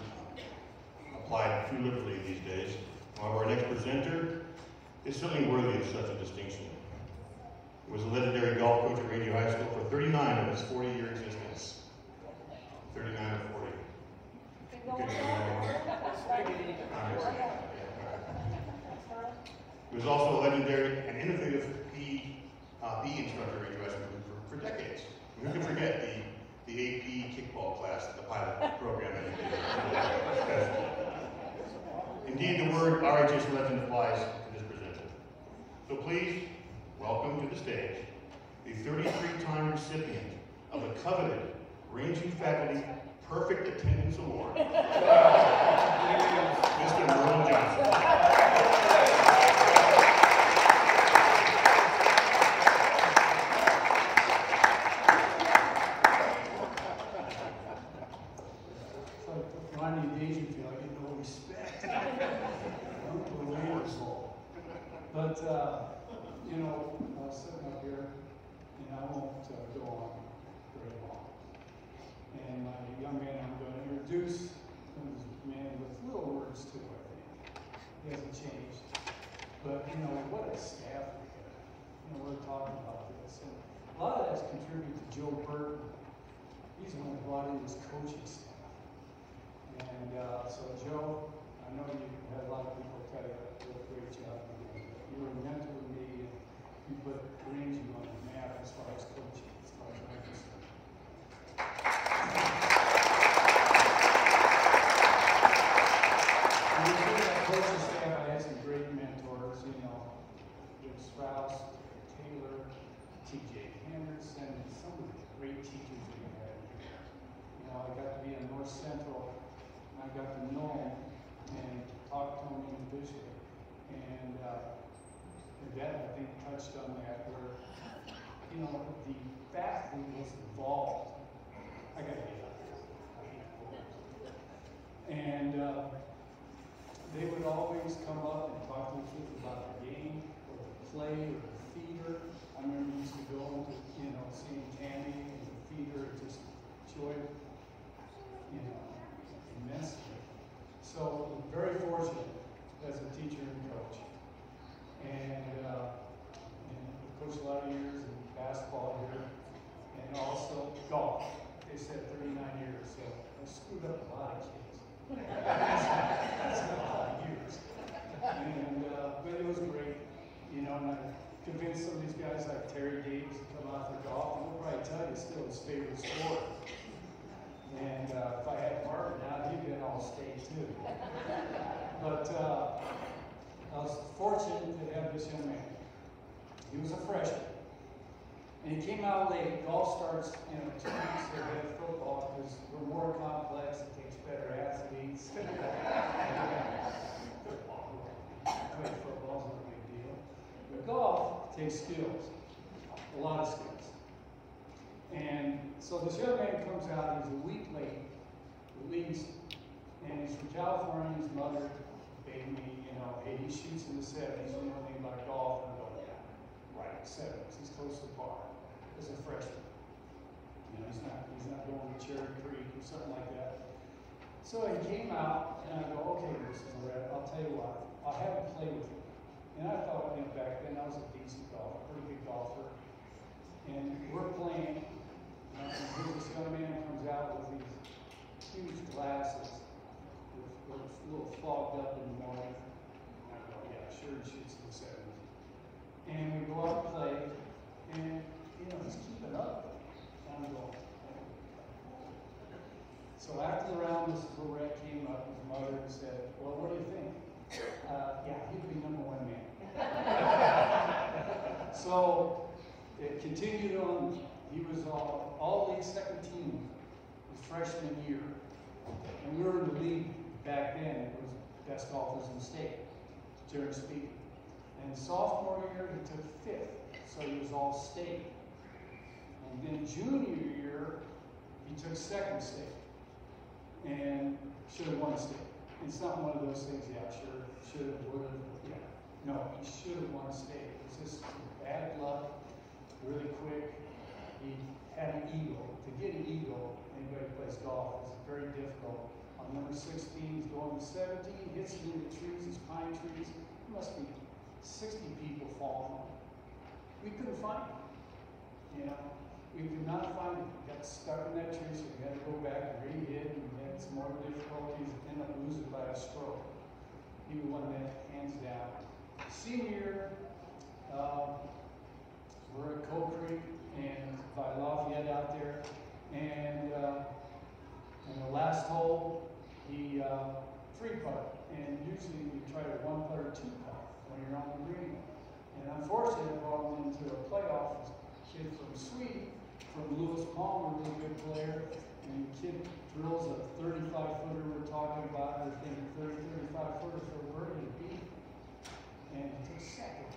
applied too liberally these days. However, our next presenter is certainly worthy of such a distinction. He was a legendary golf coach at Rangeview High School for 39 of his 40-year existence. 39 of 40. He was also a legendary and innovative PE instructor at Rangeview High School for decades. Who can forget the AP kickball class, the pilot program that he did? Indeed, the word RHS legend applies to this presenter. So please, welcome to the stage the 33-time recipient of the coveted Rangeview Faculty Perfect Attendance Award, Mr. Marvin Jones. But, you know, I was sitting up here, and I won't go on very long. And my young man I'm going to introduce is a man with little words too, I think. He hasn't changed. But, you know, what a staff we have. You know, we're talking about this. And a lot of that's contributed to Joe Burton. He's the one who brought in his coaching staff. And so, Joe, I know you had a lot of people tell you that you did a great job. You were a mentor to me, and you put Rangeview on the map as far as coaching, as far as I'm concerned. And within that coaching staff, I had some great mentors, you know, Rick Strauss, Taylor, T.J. Henderson, and some of the great teachers we had here. You know, I got to be in North Central, and I got to know them and talk to them individually. And that, I think, touched on that, where, you know, the faculty was involved. I got to get out there. And they would always come up and talk to the kids about the game, or the play, or the feeder. I remember we used to go to, you know, seeing Tammy and the feeder, just enjoyed, you know, immensely. So, very fortunate as a teacher and coach. And coached a lot of years in basketball here, and also golf. They said 39 years, so I screwed up a lot of kids. That's a lot of years. And, but it was great, you know, and I convinced some of these guys like Terry Davis to come out for golf, and he'll probably tell you it's still his favorite sport. And if I had Marvin out, he'd been all state too. But I was fortunate to have this young man. He was a freshman. And he came out late. Golf starts, you know, 2 weeks ahead of football because we're more complex. It takes better athletes. Football's not a big deal. But golf takes skills. A lot of skills. And so this young man comes out, he's a week late, at least, and he's from California. His mother paid me, you know, hey, he shoots in the 70s, you know anything about golf? And I go, yeah, right, 70s. He's close to the bar as a freshman. You know, he's not going to Cherry Creek or something like that. So he came out, and I go, okay, this is Luriette, I'll tell you what, I'll have him play with you. And I thought, you know, back then I was a decent golfer, pretty good golfer. And we're playing. This young man comes out with these huge glasses, with a little fogged up in the morning. And I go, yeah, sure, he shoots in the 70s. And we go out and play, and, you know, he's keeping up. And I'm going, so after the round, Mrs. Luriette came up with his mother and said, well, what do you think? Yeah, he'd be #1 man. So it continued on. He was all league second team his freshman year. And we were in the league back then. It was best golfers in the state, generally speaking. And sophomore year, he took 5th, so he was all state. And then junior year, he took 2nd state. And should have won state. It's not one of those things, yeah, sure, should have, would have, yeah. No, he should have won state. It was just bad luck, really quick. He had an eagle. To get an eagle, anybody who plays golf, is very difficult. On number 16, he's going to 17, hits it into trees, these pine trees. There must be 60 people falling. We couldn't find him. You know, we could not find him. He got stuck in that tree, so we had to go back and re-hit, and we had some more difficulties and ended up losing by a stroke. He won that hands down. Senior, we're at Coal Creek and by Lafayette out there, and in the last hole, he three putt, and usually we try to one putt or two putt when you're on the green. And unfortunately, I brought him into a playoff. A kid from Sweden, from Lewis Palmer, really good player, and the kid drills a 35-footer. We're talking about, I think 30, 35-footer for a birdie to beat, and he took second.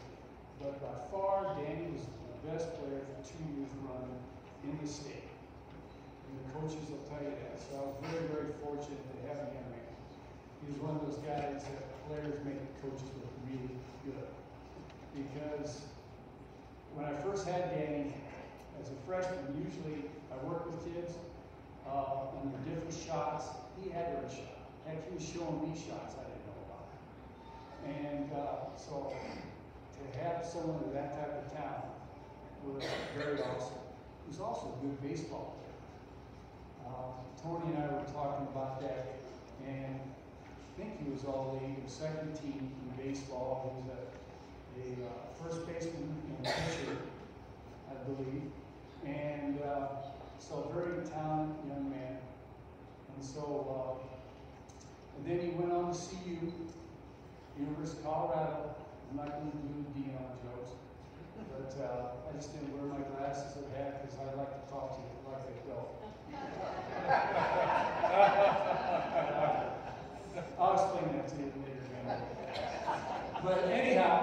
But by far, Danny was the best player for 2 years running in the state. And the coaches will tell you that. So I was very, very fortunate to have him young man. He was one of those guys that players make the coaches look really good. Because when I first had Danny, as a freshman, usually I worked with kids on their different shots. He had every shot. Heck, he was showing me shots I didn't know about. And so to have someone with that type of talent was very awesome. He was also a good baseball player. Tony and I were talking about that, and I think he was all-league, second team in baseball. He was a first baseman and pitcher, I believe. And so very talented young man. And so, and then he went on to CU, University of Colorado. I'm not going to do Dion jokes, but I just didn't wear my glasses or hat because I like to talk to you like I don't. I'll explain that to you later. But anyhow,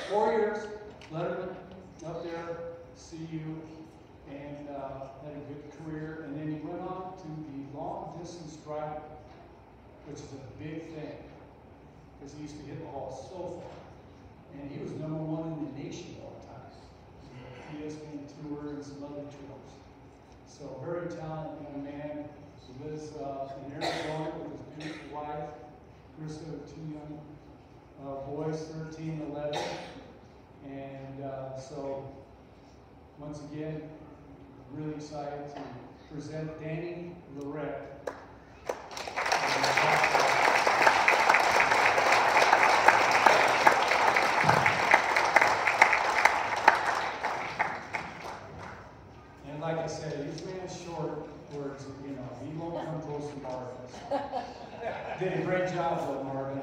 4 years, Letterman up there, CU, and had a good career. And then he went on to the long distance driving, which is a big thing, because he used to hit the ball so far. And he was #1 in the nation all the time. ESPN Tour and some other tours. So very talented young man. He lives in Arizona with his beautiful wife. Chris have 2 young boys, 13 and 11. And so, once again, really excited to present Danny Luriette. And like I said, this man's short words, you know, he won't come close to Marvin. Did a great job though, Marvin.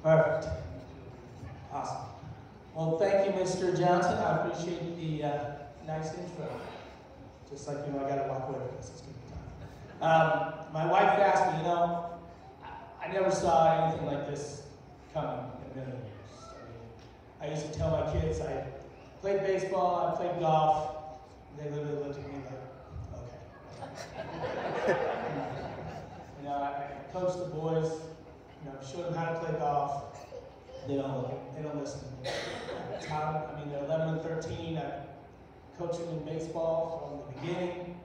Perfect. Awesome. Well, thank you, Mr. Johnson. I appreciate the nice intro. Just like, you know, I got to walk away from this. It's going to be time. My wife asked me, you know, I never saw anything like this coming in a million years. I used to tell my kids I played baseball, I played golf. They literally looked at me like, okay. You know, I coached the boys. You know, show them how to play golf. They don't listen to me. They're 11 and 13. I coached them in baseball from the beginning.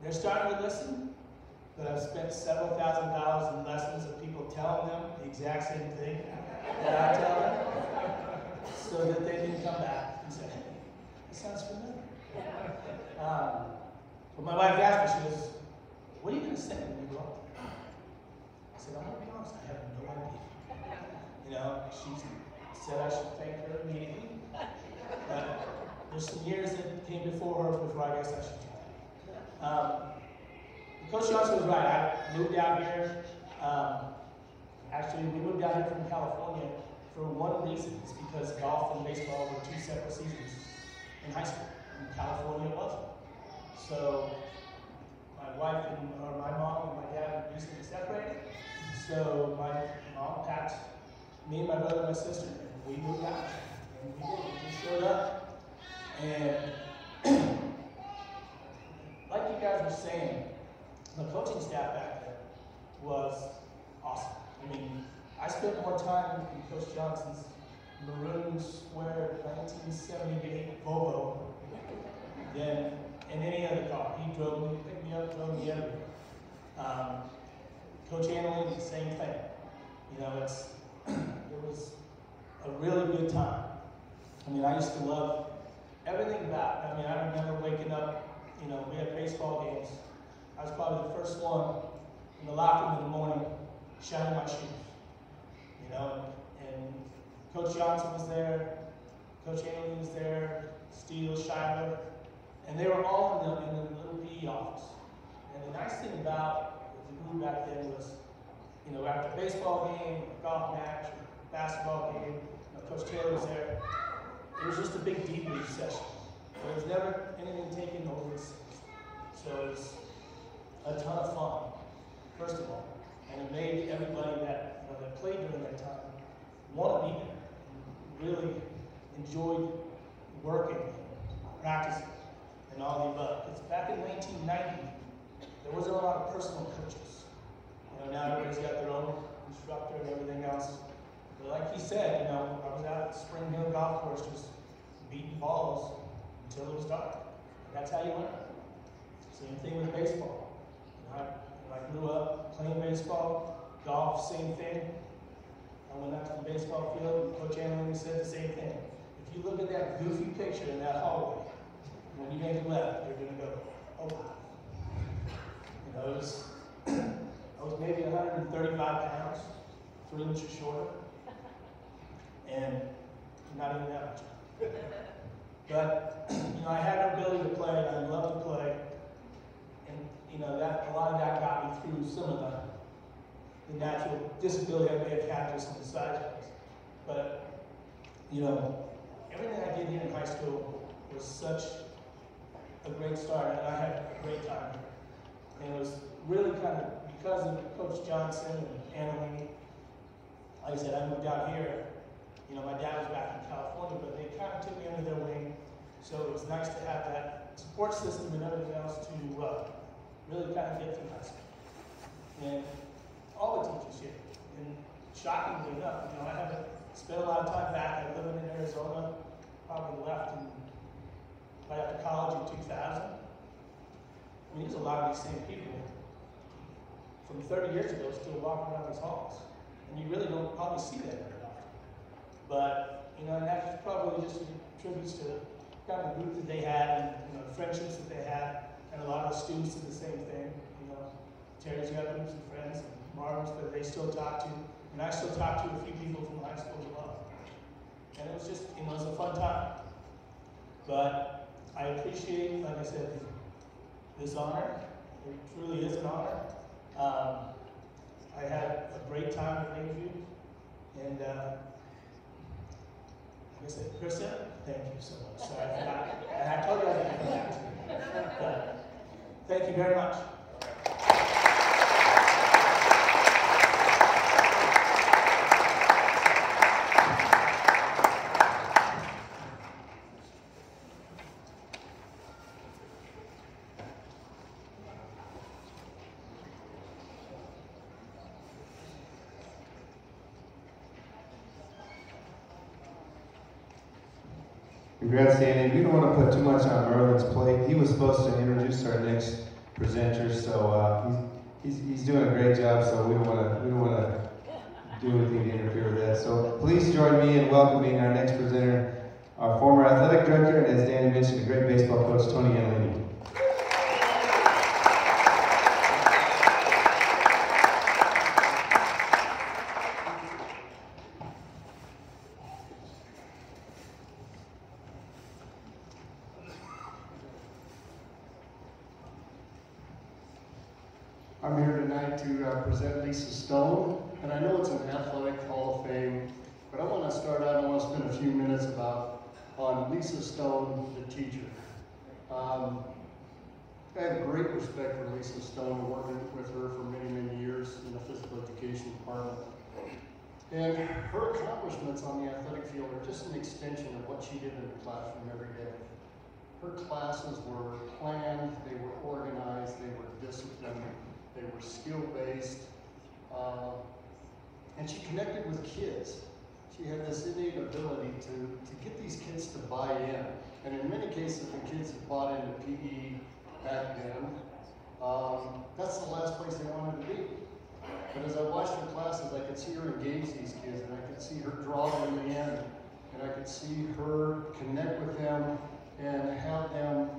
They're starting to listen, but I've spent several $1,000s in lessons of people telling them the exact same thing that I tell them, so that they can come back and say, hey, this sounds familiar. But my wife asked me, she goes, what are you going to say when you grow up? I said, I'm going to be honest, I have no idea. You know, she said I should thank her immediately. But there's some years that came before her before I guess I should do that. Coach Johnson was right. I moved out here. Actually, we moved out here from California for one reason. It's because golf and baseball were 2 separate seasons in high school. In California, it wasn't. So my wife or my mom and my dad recently separated. So my mom packed me and my brother and my sister, and we moved out. And we did. We just showed up. And like you guys were saying, the coaching staff back there was awesome. I mean, I spent more time in Coach Johnson's maroon square 1978 Volvo than in any other car. He drove me, picked me up, drove me everywhere. Coach Annalee, the same thing. You know, it was a really good time. I mean, I used to love everything about it. I mean, I remember waking up, you know, we had baseball games. I was probably the first one in the locker room in the morning, shining my shoes. You know, and Coach Johnson was there, Coach Annalee was there, Steele, Shiler, and they were all in the little PE office. And the nice thing about the group back then was, you know, after a baseball game, a golf match, a basketball game, you know, Coach Taylor was there. It was just a big debrief session. There was never anything taken over the season. So it was a ton of fun, first of all. And it made everybody that, you know, that played during that time want to be there. Really enjoyed working, practicing, and all the above. Because back in 1990, there wasn't a lot of personal coaches. You know, now everybody's got their own instructor and everything else. But like he said, you know, I was out at Spring Hill Golf Course just beating balls until it was dark. And that's how you learn. Same thing with baseball. You know, I grew up playing baseball, golf, same thing. I went out to the baseball field, and Coach Annalee said the same thing. If you look at that goofy picture in that hallway, when you make a left, you're going to go, oh wow. You know, I was maybe 135 pounds, 3 inches shorter, and not even that much. But, you know, I had the ability to play, and I loved to play, and, you know, a lot of that got me through some of the natural disability I may have had just in the size place. But, you know, everything I did here in high school was such a great start, and I had a great time here. And it was really kind of because of Coach Johnson and Annalee. Like I said, I moved out here. You know, my dad was back in California, but they kind of took me under their wing. So it was nice to have that support system and everything else to really kind of get through high school. And all the teachers here. And shockingly enough, you know, I haven't spent a lot of time back. I live in Arizona, probably left right after college in 2000. I mean, there's a lot of these same people from 30 years ago still walking around these halls. And you really don't probably see that very often. But, you know, and that probably just attributes to kind of the group that they had and, you know, the friendships that they had. And a lot of the students did the same thing. You know, Terry's got groups of friends, and Marvin's that they still talk to. And I still talk to a few people from high school as well. And it was just, you know, it was a fun time. But I appreciate, like I said, this honor. It truly is an honor. I had a great time at Rangeview. And like I said, Krista, thank you so much. Sorry, I forgot. And I told you I didn't come back to you. But thank you very much. Congrats, Danny. We don't want to put too much on Merlin's plate. He was supposed to introduce our next presenter, so he's doing a great job. So we don't want to do anything to interfere with that. So please join me in welcoming our next presenter, our former athletic director, and as Danny mentioned, a great baseball coach, Tony Annalee. I'm here tonight to present Lisa Stone, and I know it's an athletic Hall of Fame, but I want to start out, I want to spend a few minutes on Lisa Stone, the teacher. I have great respect for Lisa Stone, working with her for many, many years in the physical education department. And her accomplishments on the athletic field are just an extension of what she did in the classroom every day. Her classes were planned, they were organized, they were disciplined, they were skill-based. and she connected with kids. She had this innate ability to get these kids to buy in. And in many cases, the kids that bought into PE back then, that's the last place they wanted to be. But as I watched her classes, I could see her engage these kids, and I could see her draw them in, and I could see her connect with them and have them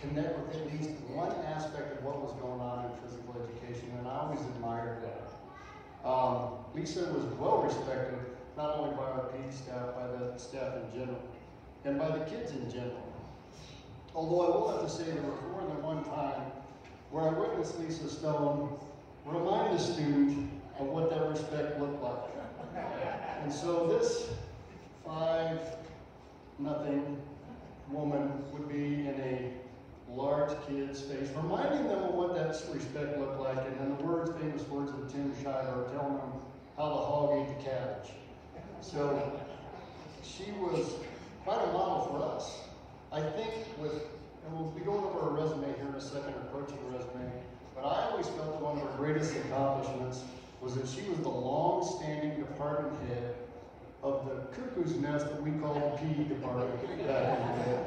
connect with at least one aspect of what was going on in physical education, and I always admired that. Lisa was well respected, not only by our PE staff, by the staff in general, and by the kids in general. Although I will have to say there was more than one time where I witnessed Lisa Stone remind the student of what that respect looked like. And so this 5-0 woman would be in a large kid's face, reminding them of what that respect looked like, and then the famous words of Tim Shiver, telling them how the hog ate the cabbage. So she was quite a model for us. I think and we'll be going over her resume here in a second, her coaching resume, but I always felt that one of her greatest accomplishments was that she was the long-standing department head of the cuckoo's nest that we call the PE department back in the day.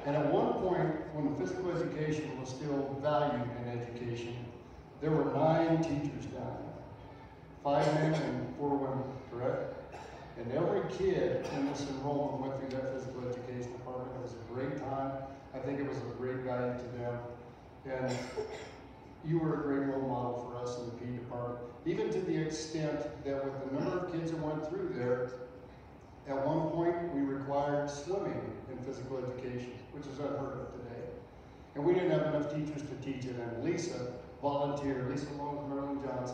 And at one point, when the physical education was still valued in education, there were 9 teachers down there. 5 men and 4 women, correct? And every kid in this enrollment went through that physical education department. It was a great time. I think it was a great value to them. And you were a great role model for us in the PE department, even to the extent that with the number of kids that went through there, at one point we required swimming in physical education, which is unheard of today. And we didn't have enough teachers to teach it, and Lisa volunteered, Lisa along with Marvin Jones,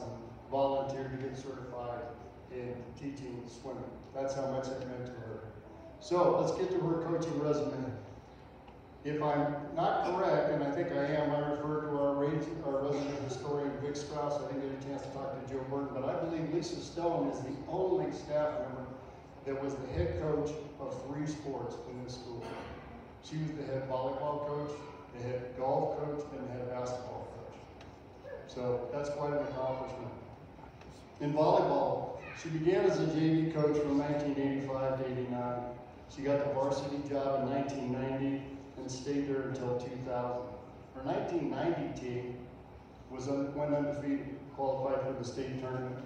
volunteered to get certified in teaching swimming. That's how much it meant to her. So let's get to her coaching resume. If I'm not correct, and I think I am, I refer to our resident historian, Vic Strauss. I didn't get a chance to talk to Joe Burton, but I believe Lisa Stone is the only staff member that was the head coach of 3 sports in this school. She was the head volleyball coach, the head golf coach, and the head basketball coach. So that's quite an accomplishment. In volleyball, she began as a JV coach from 1985 to 89. She got the varsity job in 1990 and stayed there until 2000. Her 1990 team went undefeated, qualified for the state tournament,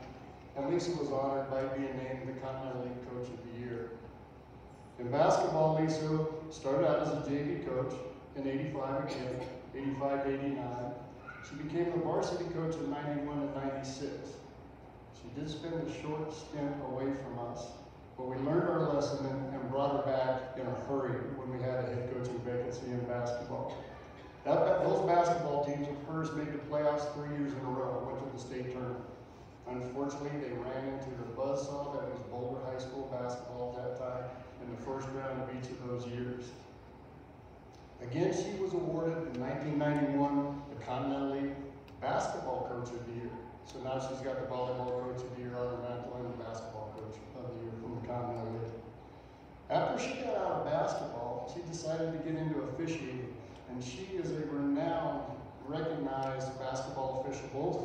and Lisa was honored by being named the Continental League Coach of the Year. In basketball, Lisa started out as a JV coach in 85 again, 85 to 89. She became the varsity coach in 91 and 96. She did spend a short stint away from us, but we learned our lesson and brought her back in a hurry when we had a head coaching vacancy in basketball. Those basketball teams of hers made the playoffs 3 years in a row, went to the state tournament. Unfortunately, they ran into the buzzsaw that was Boulder High School basketball at that time in the first round of each of those years. Again, she was awarded in 1991 the Continental League Basketball Coach of the Year. So now she's got the Volleyball Coach of the Year on her mantle and the Basketball Coach of the Year from the Continental League. After she got out of basketball, she decided to get into officiating, and she is a renowned, recognized basketball official, both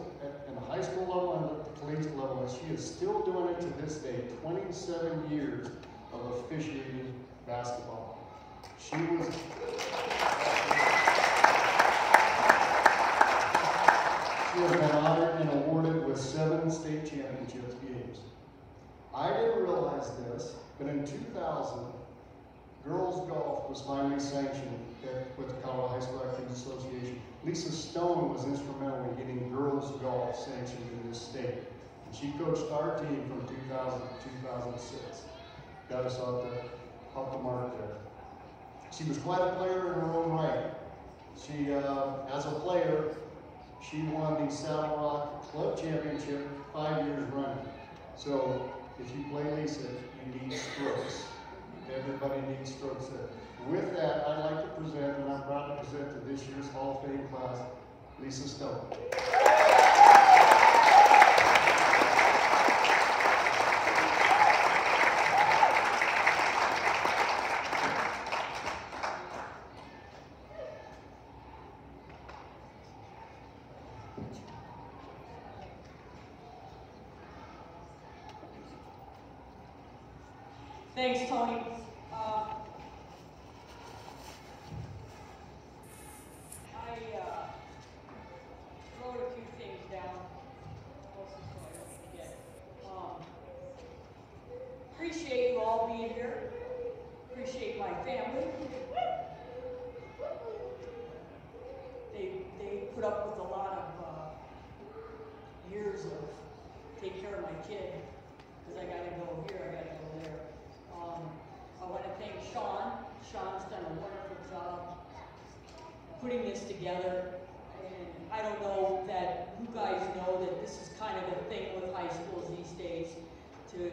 in the high school level and at the collegiate level, and she is still doing it to this day, 27 years of officiating basketball. She was... She has been honored and awarded with 7 state championships games. I didn't realize this, but in 2000, girls golf was finally sanctioned with the Colorado High School Athletes Association. Lisa Stone was instrumental in getting girls golf sanctioned in this state. And she coached our team from 2000 to 2006. Got us off the mark there. She was quite a player in her own right. She, as a player, she won the Saddle Rock Club Championship 5 years running. So if you play Lisa, you need strokes. Everybody needs strokes there. With that, I'd like to present, and I'm proud to present to this year's Hall of Fame class, Lisa Stone. Thanks, Tony. I wrote a few things down, also so I don't forget. Appreciate you all being here. Appreciate my family. They put up with a lot of years of take care of my kid, because I got to go here, I got to go there. I want to thank Sean. Sean's done a wonderful job putting this together. And I don't know that you guys know that this is kind of a thing with high schools these days, to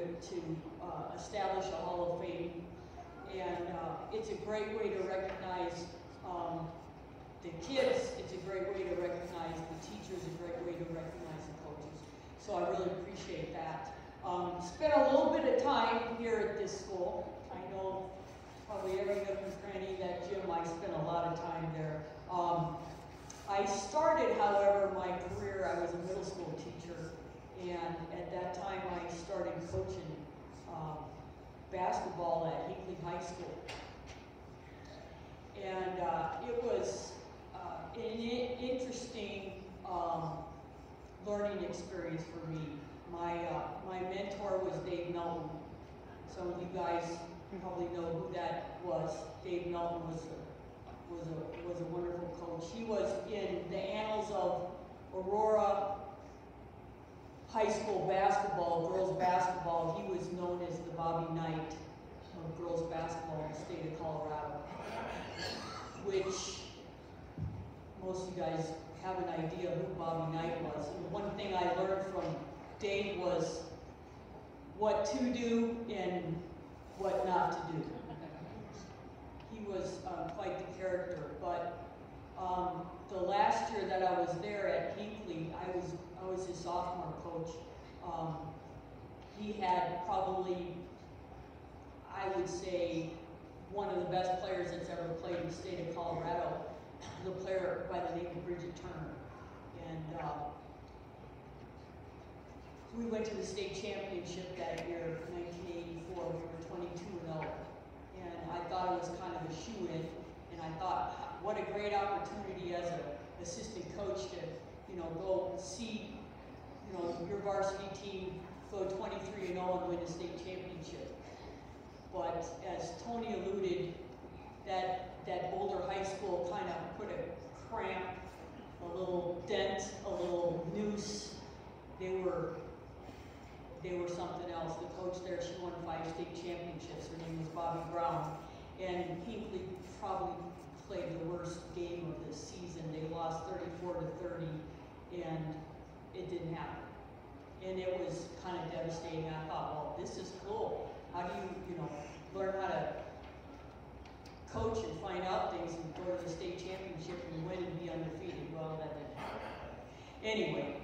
establish a Hall of Fame. And it's a great way to recognize the kids. It's a great way to recognize the teachers, a great way to recognize the coaches. So I really appreciate that. Spent a little bit of time here at this school. I know probably every nook and cranny that gym, I spent a lot of time there. I started, however, my career, I was a middle school teacher, and at that time I started coaching basketball at Hinkley High School. And it was an interesting learning experience for me. My mentor was Dave Melton. Some of you guys probably know who that was. Dave Melton was a wonderful coach. He was in the annals of Aurora High School basketball, girls basketball. He was known as the Bobby Knight of girls basketball in the state of Colorado, which most of you guys have an idea who Bobby Knight was. And one thing I learned from Dave was what to do and what not to do. He was quite the character, but the last year that I was there at Hinkley, I was his sophomore coach. He had probably, I would say, one of the best players that's ever played in the state of Colorado, the player by the name of Bridget Turner. And we went to the state championship that year, 1984. We were 22-0. And I thought it was kind of a shoe-in. And I thought, what a great opportunity as an assistant coach to, go see, your varsity team go 23-0 and win a state championship. But as Tony alluded, that Boulder High School kind of put a cramp, a little dent, a little noose. They were something else. The coach there, she won 5 state championships. Her name was Bobby Brown. And Hinkley probably played the worst game of the season. They lost 34-30, and it didn't happen. And it was kind of devastating. I thought, well, this is cool. How do you, learn how to coach and find out things and go to the state championship and win and be undefeated? Well, that didn't happen. Anyway,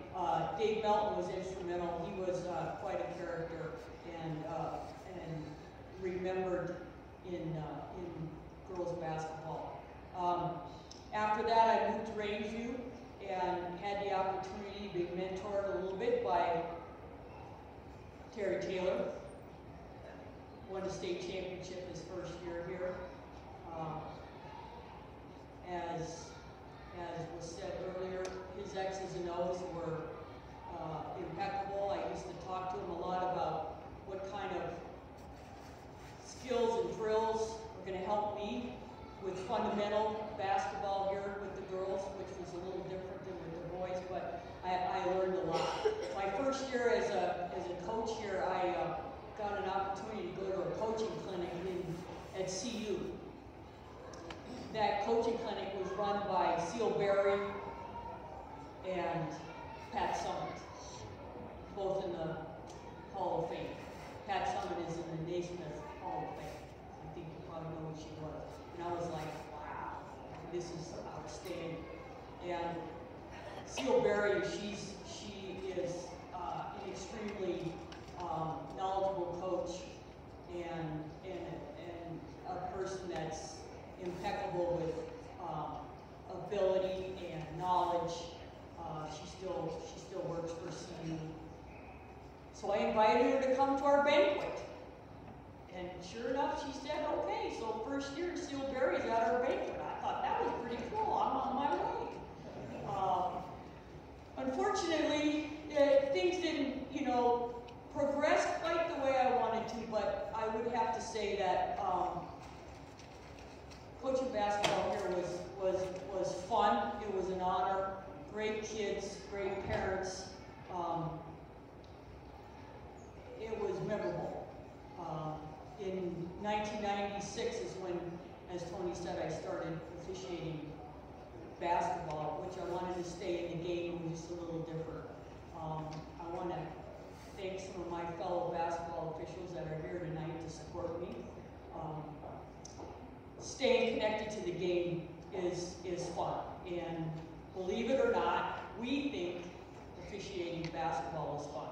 Dave Melton was instrumental. He was quite a character and remembered in girls basketball. After that, I moved to Rangeview and had the opportunity to be mentored a little bit by Terry Taylor. Won the state championship his first year here. As was said earlier, his X's and O's were impeccable. I used to talk to him a lot about what kind of skills and drills were going to help me with fundamental basketball here with the girls, which was a little different than with the boys, but I learned a lot. My first year as a coach here, I got an opportunity to go to a coaching clinic at CU. That coaching clinic was run by Seal Berry and Pat Summit, both in the Hall of Fame. Pat Summit is in the Naismith Hall of Fame. I think you probably know who she was. And I was like, wow, this is outstanding. And Seal Berry, she is an extremely knowledgeable coach and a person that's impeccable with ability and knowledge. She still works for CU. So I invited her to come to our banquet. And sure enough, she said, okay, so first year sealed berries at our banquet. I thought that was pretty cool. I'm on my way. Unfortunately, things didn't, progress quite the way I wanted to, but I would have to say that coaching basketball here was fun. It was an honor. Great kids, great parents. It was memorable. In 1996 is when, as Tony said, I started officiating basketball, which I wanted to stay in the game. It was just a little different. I want to thank some of my fellow basketball officials that are here tonight to support me. Staying connected to the game is fun, and believe it or not, we think officiating basketball is fun.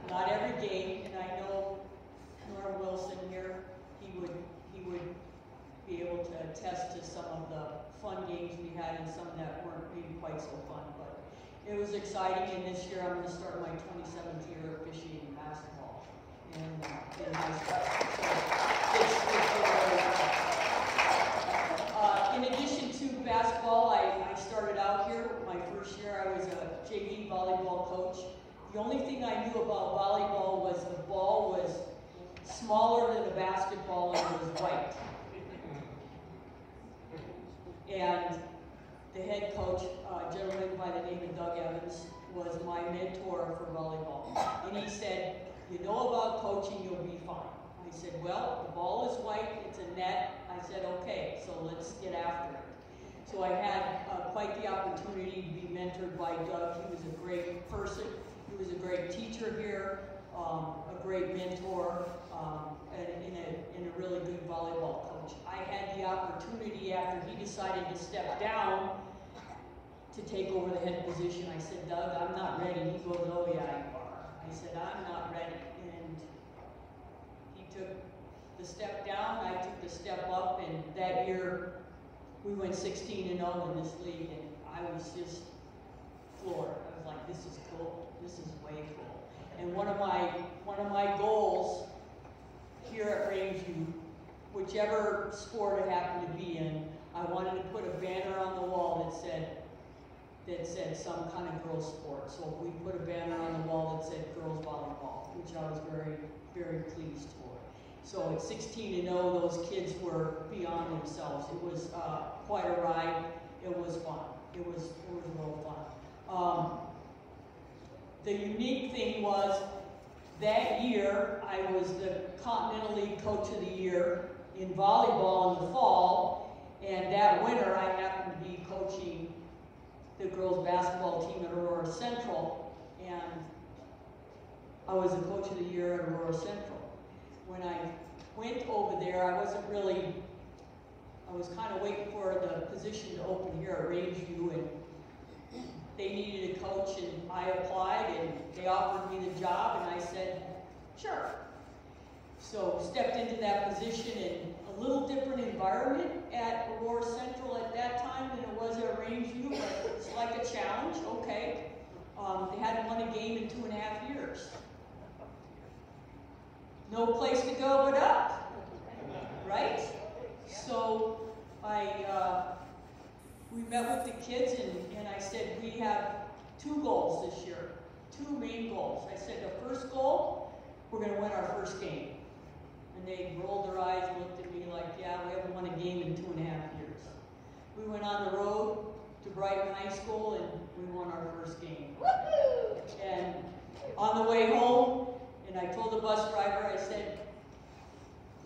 Not every game, and I know Norm Wilson here, he would be able to attest to some of the fun games we had and some that weren't maybe quite so fun, but it was exciting, and this year I'm going to start my 27th year officiating basketball in high school. So in addition to basketball, I started out here. My first year I was a JV volleyball coach. The only thing I knew about volleyball was the ball was smaller than a basketball and it was white. And the head coach, a gentleman by the name of Doug Evans, was my mentor for volleyball. And he said, you know about coaching, you'll be fine. I said, well, the ball is white, it's a net. I said, okay, so let's get after it. So I had quite the opportunity to be mentored by Doug. He was a great person. He was a great teacher here, a great mentor, and a really good volleyball coach. I had the opportunity after he decided to step down to take over the head position. I said, Doug, I'm not ready. He goes, oh yeah, you are. I said, I'm not ready. And he took the step down, I took the step up, and that year we went 16-0 in this league, and I was just floored. I was like, this is cool. This is way cool. And one of my goals here at Rangeview, whichever sport I happened to be in, I wanted to put a banner on the wall that said some kind of girls sport. So we put a banner on the wall that said girls volleyball, which I was very, very pleased for. So at 16-0, those kids were beyond themselves. It was quite a ride. It was fun. It was real fun. The unique thing was that year I was the Continental League Coach of the Year in volleyball in the fall, and that winter I happened to be coaching the girls basketball team at Aurora Central, and I was the Coach of the Year at Aurora Central. When I went over there, I was kind of waiting for the position to open here at Rangeview, and they needed a coach, and I applied, and they offered me the job, and I said, sure. So stepped into that position in a little different environment at Aurora Central at that time than it was at Rangeview, but it's like a challenge, okay. They hadn't won a game in 2.5 years. No place to go but up, right? So we met with the kids, and I said, we have 2 goals this year, 2 main goals. I said, the first goal, we're going to win our first game. And they rolled their eyes and looked at me like, yeah, we haven't won a game in 2.5 years. We went on the road to Brighton High School, and we won our first game. And on the way home, and I told the bus driver, I said,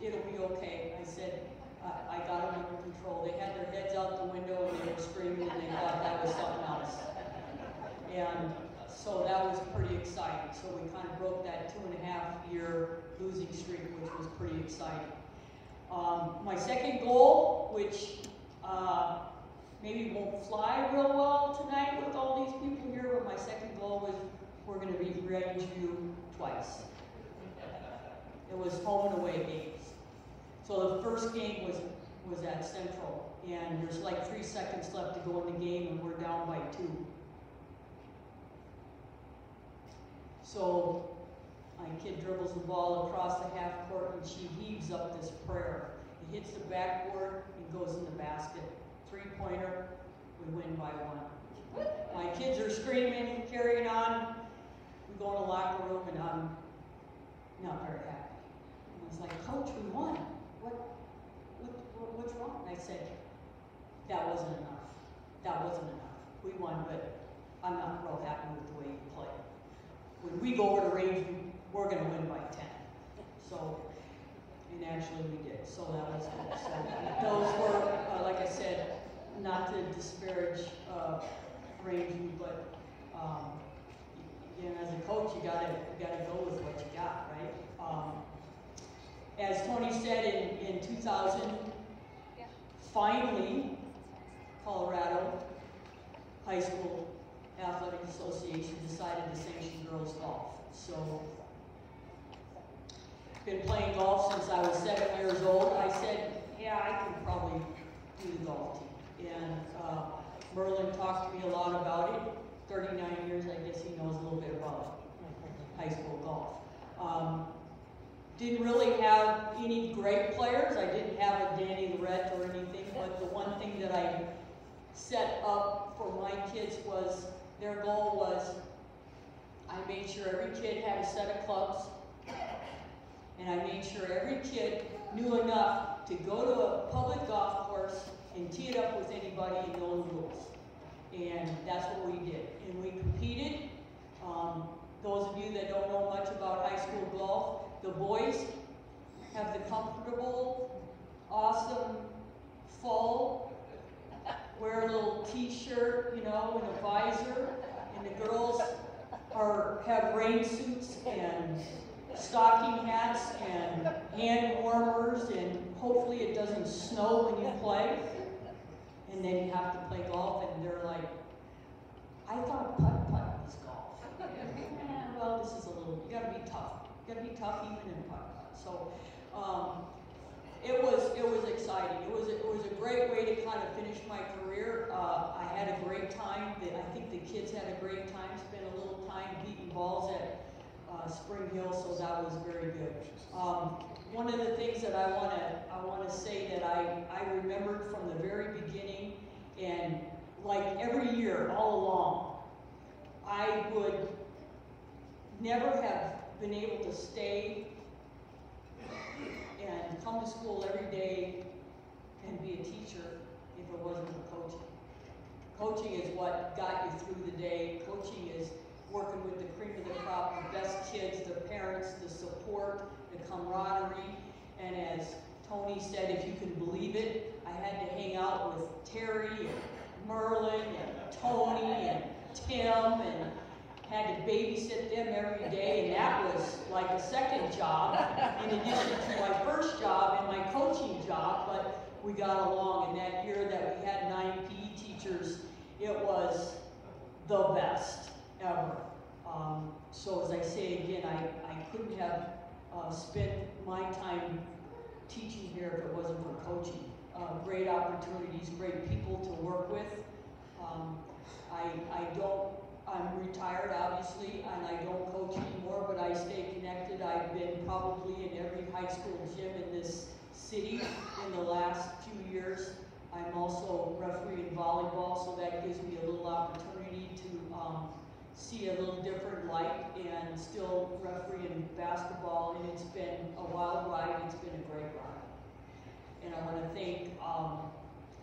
it'll be okay. I said, I got them under control. They had their heads out the window and they were screaming and they thought that was something else. And so that was pretty exciting. So we kind of broke that 2.5 year losing streak, which was pretty exciting. My second goal, which maybe won't fly real well tonight with all these people here, but my second goal was we're going to beat Rangeview twice. It was home and away games. So the first game was at Central, and there's like 3 seconds left to go in the game, and we're down by 2. So My kid dribbles the ball across the half court and she heaves up this prayer. It hits the backboard and goes in the basket. 3-pointer, we win by 1. My kids are screaming, carrying on. We go in the locker room and I'm not very happy. And I was like, Coach, we won. What's wrong? And I said, that wasn't enough. That wasn't enough. We won, but I'm not real happy with the way you play. When we go over to Rangeview, we're going to win by 10. So, and actually we did. So that was good. So those were, like I said, not to disparage Rangeview, but you know, as a coach, you gotta go with what you got, right? As Tony said in 2000, finally, Colorado High School Athletic Association decided to sanction girls golf. So, been playing golf since I was 7 years old. I said, yeah, I can probably do the golf team. And Merlin talked to me a lot about it. 39 years, I guess he knows a little bit about high school golf. Didn't really have any great players. I didn't have a Danny Luriette or anything, but the one thing that I set up for my kids was, their goal was, I made sure every kid had a set of clubs, and I made sure every kid knew enough to go to a public golf course and tee it up with anybody and know the rules. And that's what we did. And we competed. Those of you that don't know much about high school golf, the boys have the comfortable, awesome fall, wear a little t-shirt, you know, and a visor, and the girls have rain suits and stocking hats and hand warmers, and hopefully it doesn't snow when you play. And then you have to play golf, and they're like, I thought putt-putt was golf. Well, this is a little, you gotta be tough. You gotta be tough even in putt-putt. So, it was exciting. It was a great way to kind of finish my career. I had a great time. I think the kids had a great time. Spent a little time beating balls at Spring Hill, so that was very good. One of the things that I want to say that I remembered from the very beginning, and like every year all along, I would never have been able to stay and come to school every day and be a teacher if it wasn't for coaching. Coaching is what got you through the day. Coaching is working with the cream of the crop, the best kids, the parents, the support, the camaraderie. And as Tony said, if you can believe it, I had to hang out with Terry and Merlin and Tony and Tim, and had to babysit them every day, and that was like a second job in addition to my first job and my coaching job, but we got along. And that year that we had 9 PE teachers, it was the best ever. So as I say again, I couldn't have spent my time teaching here if it wasn't for coaching. Great opportunities, great people to work with. I'm retired obviously, and I don't coach anymore, but I stay connected. I've been probably in every high school gym in this city in the last few years. I'm also refereeing volleyball, so that gives me a little opportunity to see a little different light, and still refereeing basketball, and it's been a wild ride. It's been a great ride. And I want to thank,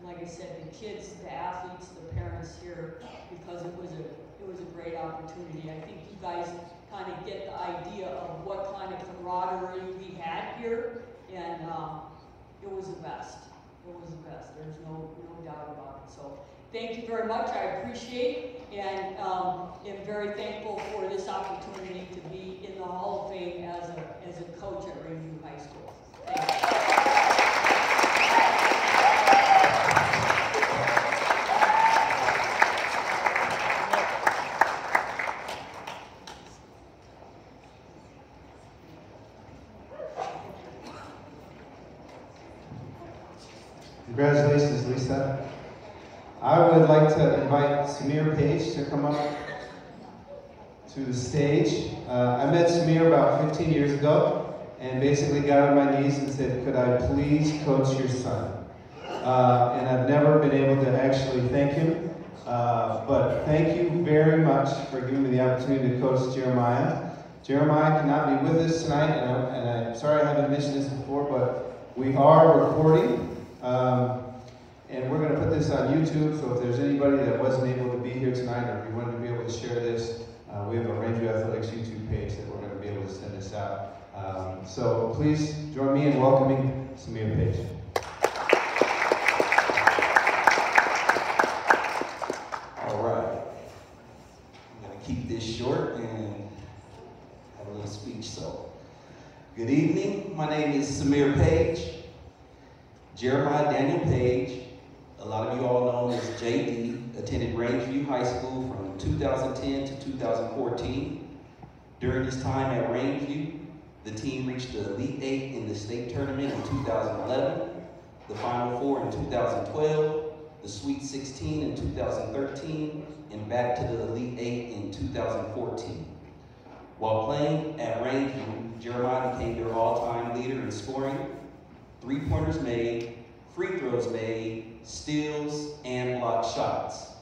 like I said, the kids, the athletes, the parents here, because it was a great opportunity. I think you guys kind of get the idea of what kind of camaraderie we had here, and it was the best. It was the best. There's no doubt about it. So thank you very much. I appreciate and am very thankful for this opportunity to be in the Hall of Fame as a coach at Rangeview High School. Thank you. Congratulations, Lisa. I would like to invite Paige to come up to the stage. I met Samir about 15 years ago and basically got on my knees and said, could I please coach your son? And I've never been able to actually thank him. But thank you very much for giving me the opportunity to coach Jeremiah. Jeremiah cannot be with us tonight, and I'm sorry I haven't mentioned this before, but we are recording. And we're going to put this on YouTube, so if there's anybody that wasn't able to be here tonight, or if you wanted to be able to share this, we have a Rangeview Athletics YouTube page that we're going to be able to send this out. So please join me in welcoming Samir Paige. All right. I'm going to keep this short and have a little speech. So, good evening. My name is Samir Paige. Jeremiah Daniel Paige. A lot of you all know him as JD, attended Rangeview High School from 2010 to 2014. During his time at Rangeview, the team reached the Elite Eight in the state tournament in 2011, the Final Four in 2012, the Sweet 16 in 2013, and back to the Elite Eight in 2014. While playing at Rangeview, Jeremiah became their all-time leader in scoring, three-pointers made, free throws made, steals, and blocked shots.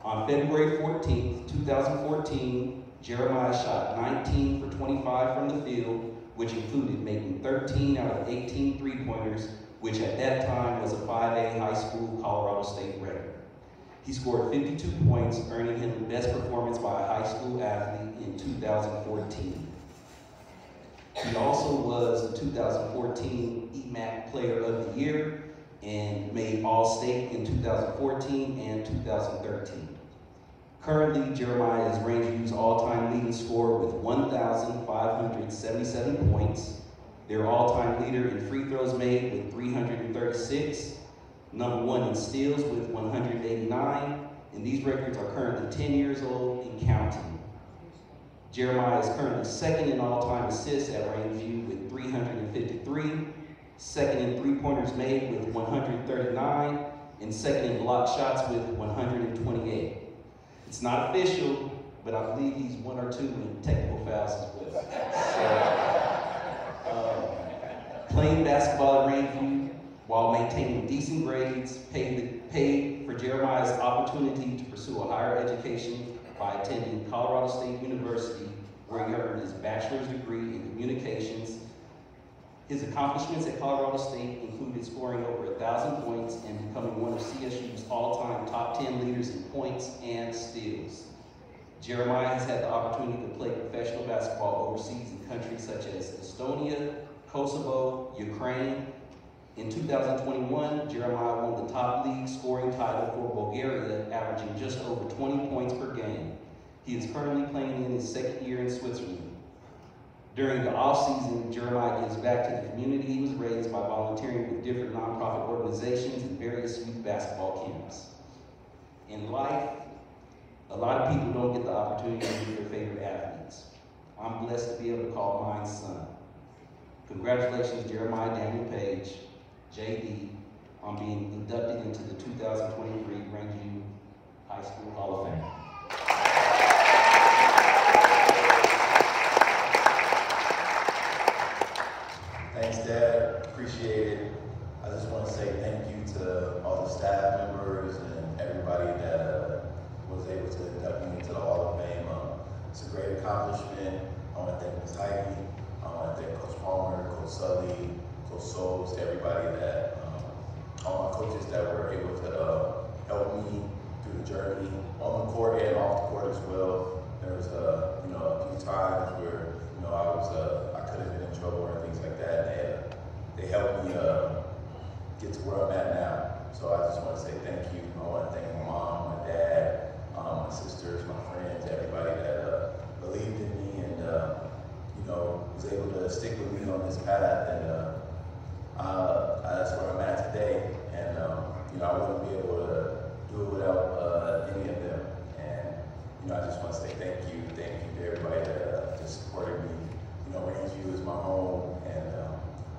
On February 14th, 2014, Jeremiah shot 19 for 25 from the field, which included making 13 out of 18 three-pointers, which at that time was a 5A high school Colorado State record. He scored 52 points, earning him the best performance by a high school athlete in 2014. He also was the 2014 EMAC Player of the Year and made All-State in 2014 and 2013. Currently, Jeremiah is Rangeview's all-time leading scorer with 1,577 points, their all-time leader in free throws made with 336, number one in steals with 189, and these records are currently 10 years old and counting. Jeremiah is currently second in all-time assists at Rangeview with 353, second in three-pointers made with 139, and second in block shots with 128. It's not official, but I believe he's one or two in technical fouls as well. So, playing basketball at Rangeview while maintaining decent grades paid for Jeremiah's opportunity to pursue a higher education by attending Colorado State University, where he earned his bachelor's degree in communications. His accomplishments at Colorado State included scoring over 1,000 points and becoming one of CSU's all-time top 10 leaders in points and steals. Jeremiah has had the opportunity to play professional basketball overseas in countries such as Estonia, Kosovo, Ukraine. In 2021, Jeremiah won the top league scoring title for Bulgaria, averaging just over 20 points per game. He is currently playing in his second year in Switzerland. During the off-season, Jeremiah gives back to the community he was raised by volunteering with different nonprofit organizations and various youth basketball camps. In life, a lot of people don't get the opportunity to meet their favorite athletes. I'm blessed to be able to call mine son. Congratulations, Jeremiah Daniel Paige, JD, on being inducted into the 2023 Rangeview High School Hall of Fame. Thanks, Dad. Appreciate it. I just want to say thank you to all the staff members and everybody that was able to induct me into the Hall of Fame. It's a great accomplishment. I want to thank Ms. Heike. I want to thank Coach Palmer, Coach Sully, Coach Souls, to everybody that, all my coaches that were able to help me through the journey on the court and off the court as well. There was a few times where I could have been in trouble or things like that. And they helped me get to where I'm at now. So I just want to say thank you. I want to thank my mom, my dad, my sisters, my friends, everybody that believed in me and was able to stick with me on this path. And that's where I'm at today. And I wouldn't be able to do it without any of them. And I just want to say thank you to everybody that just supported me. Rangeview is my home, and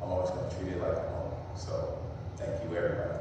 I'm always going to treat it like a home. So thank you, everybody.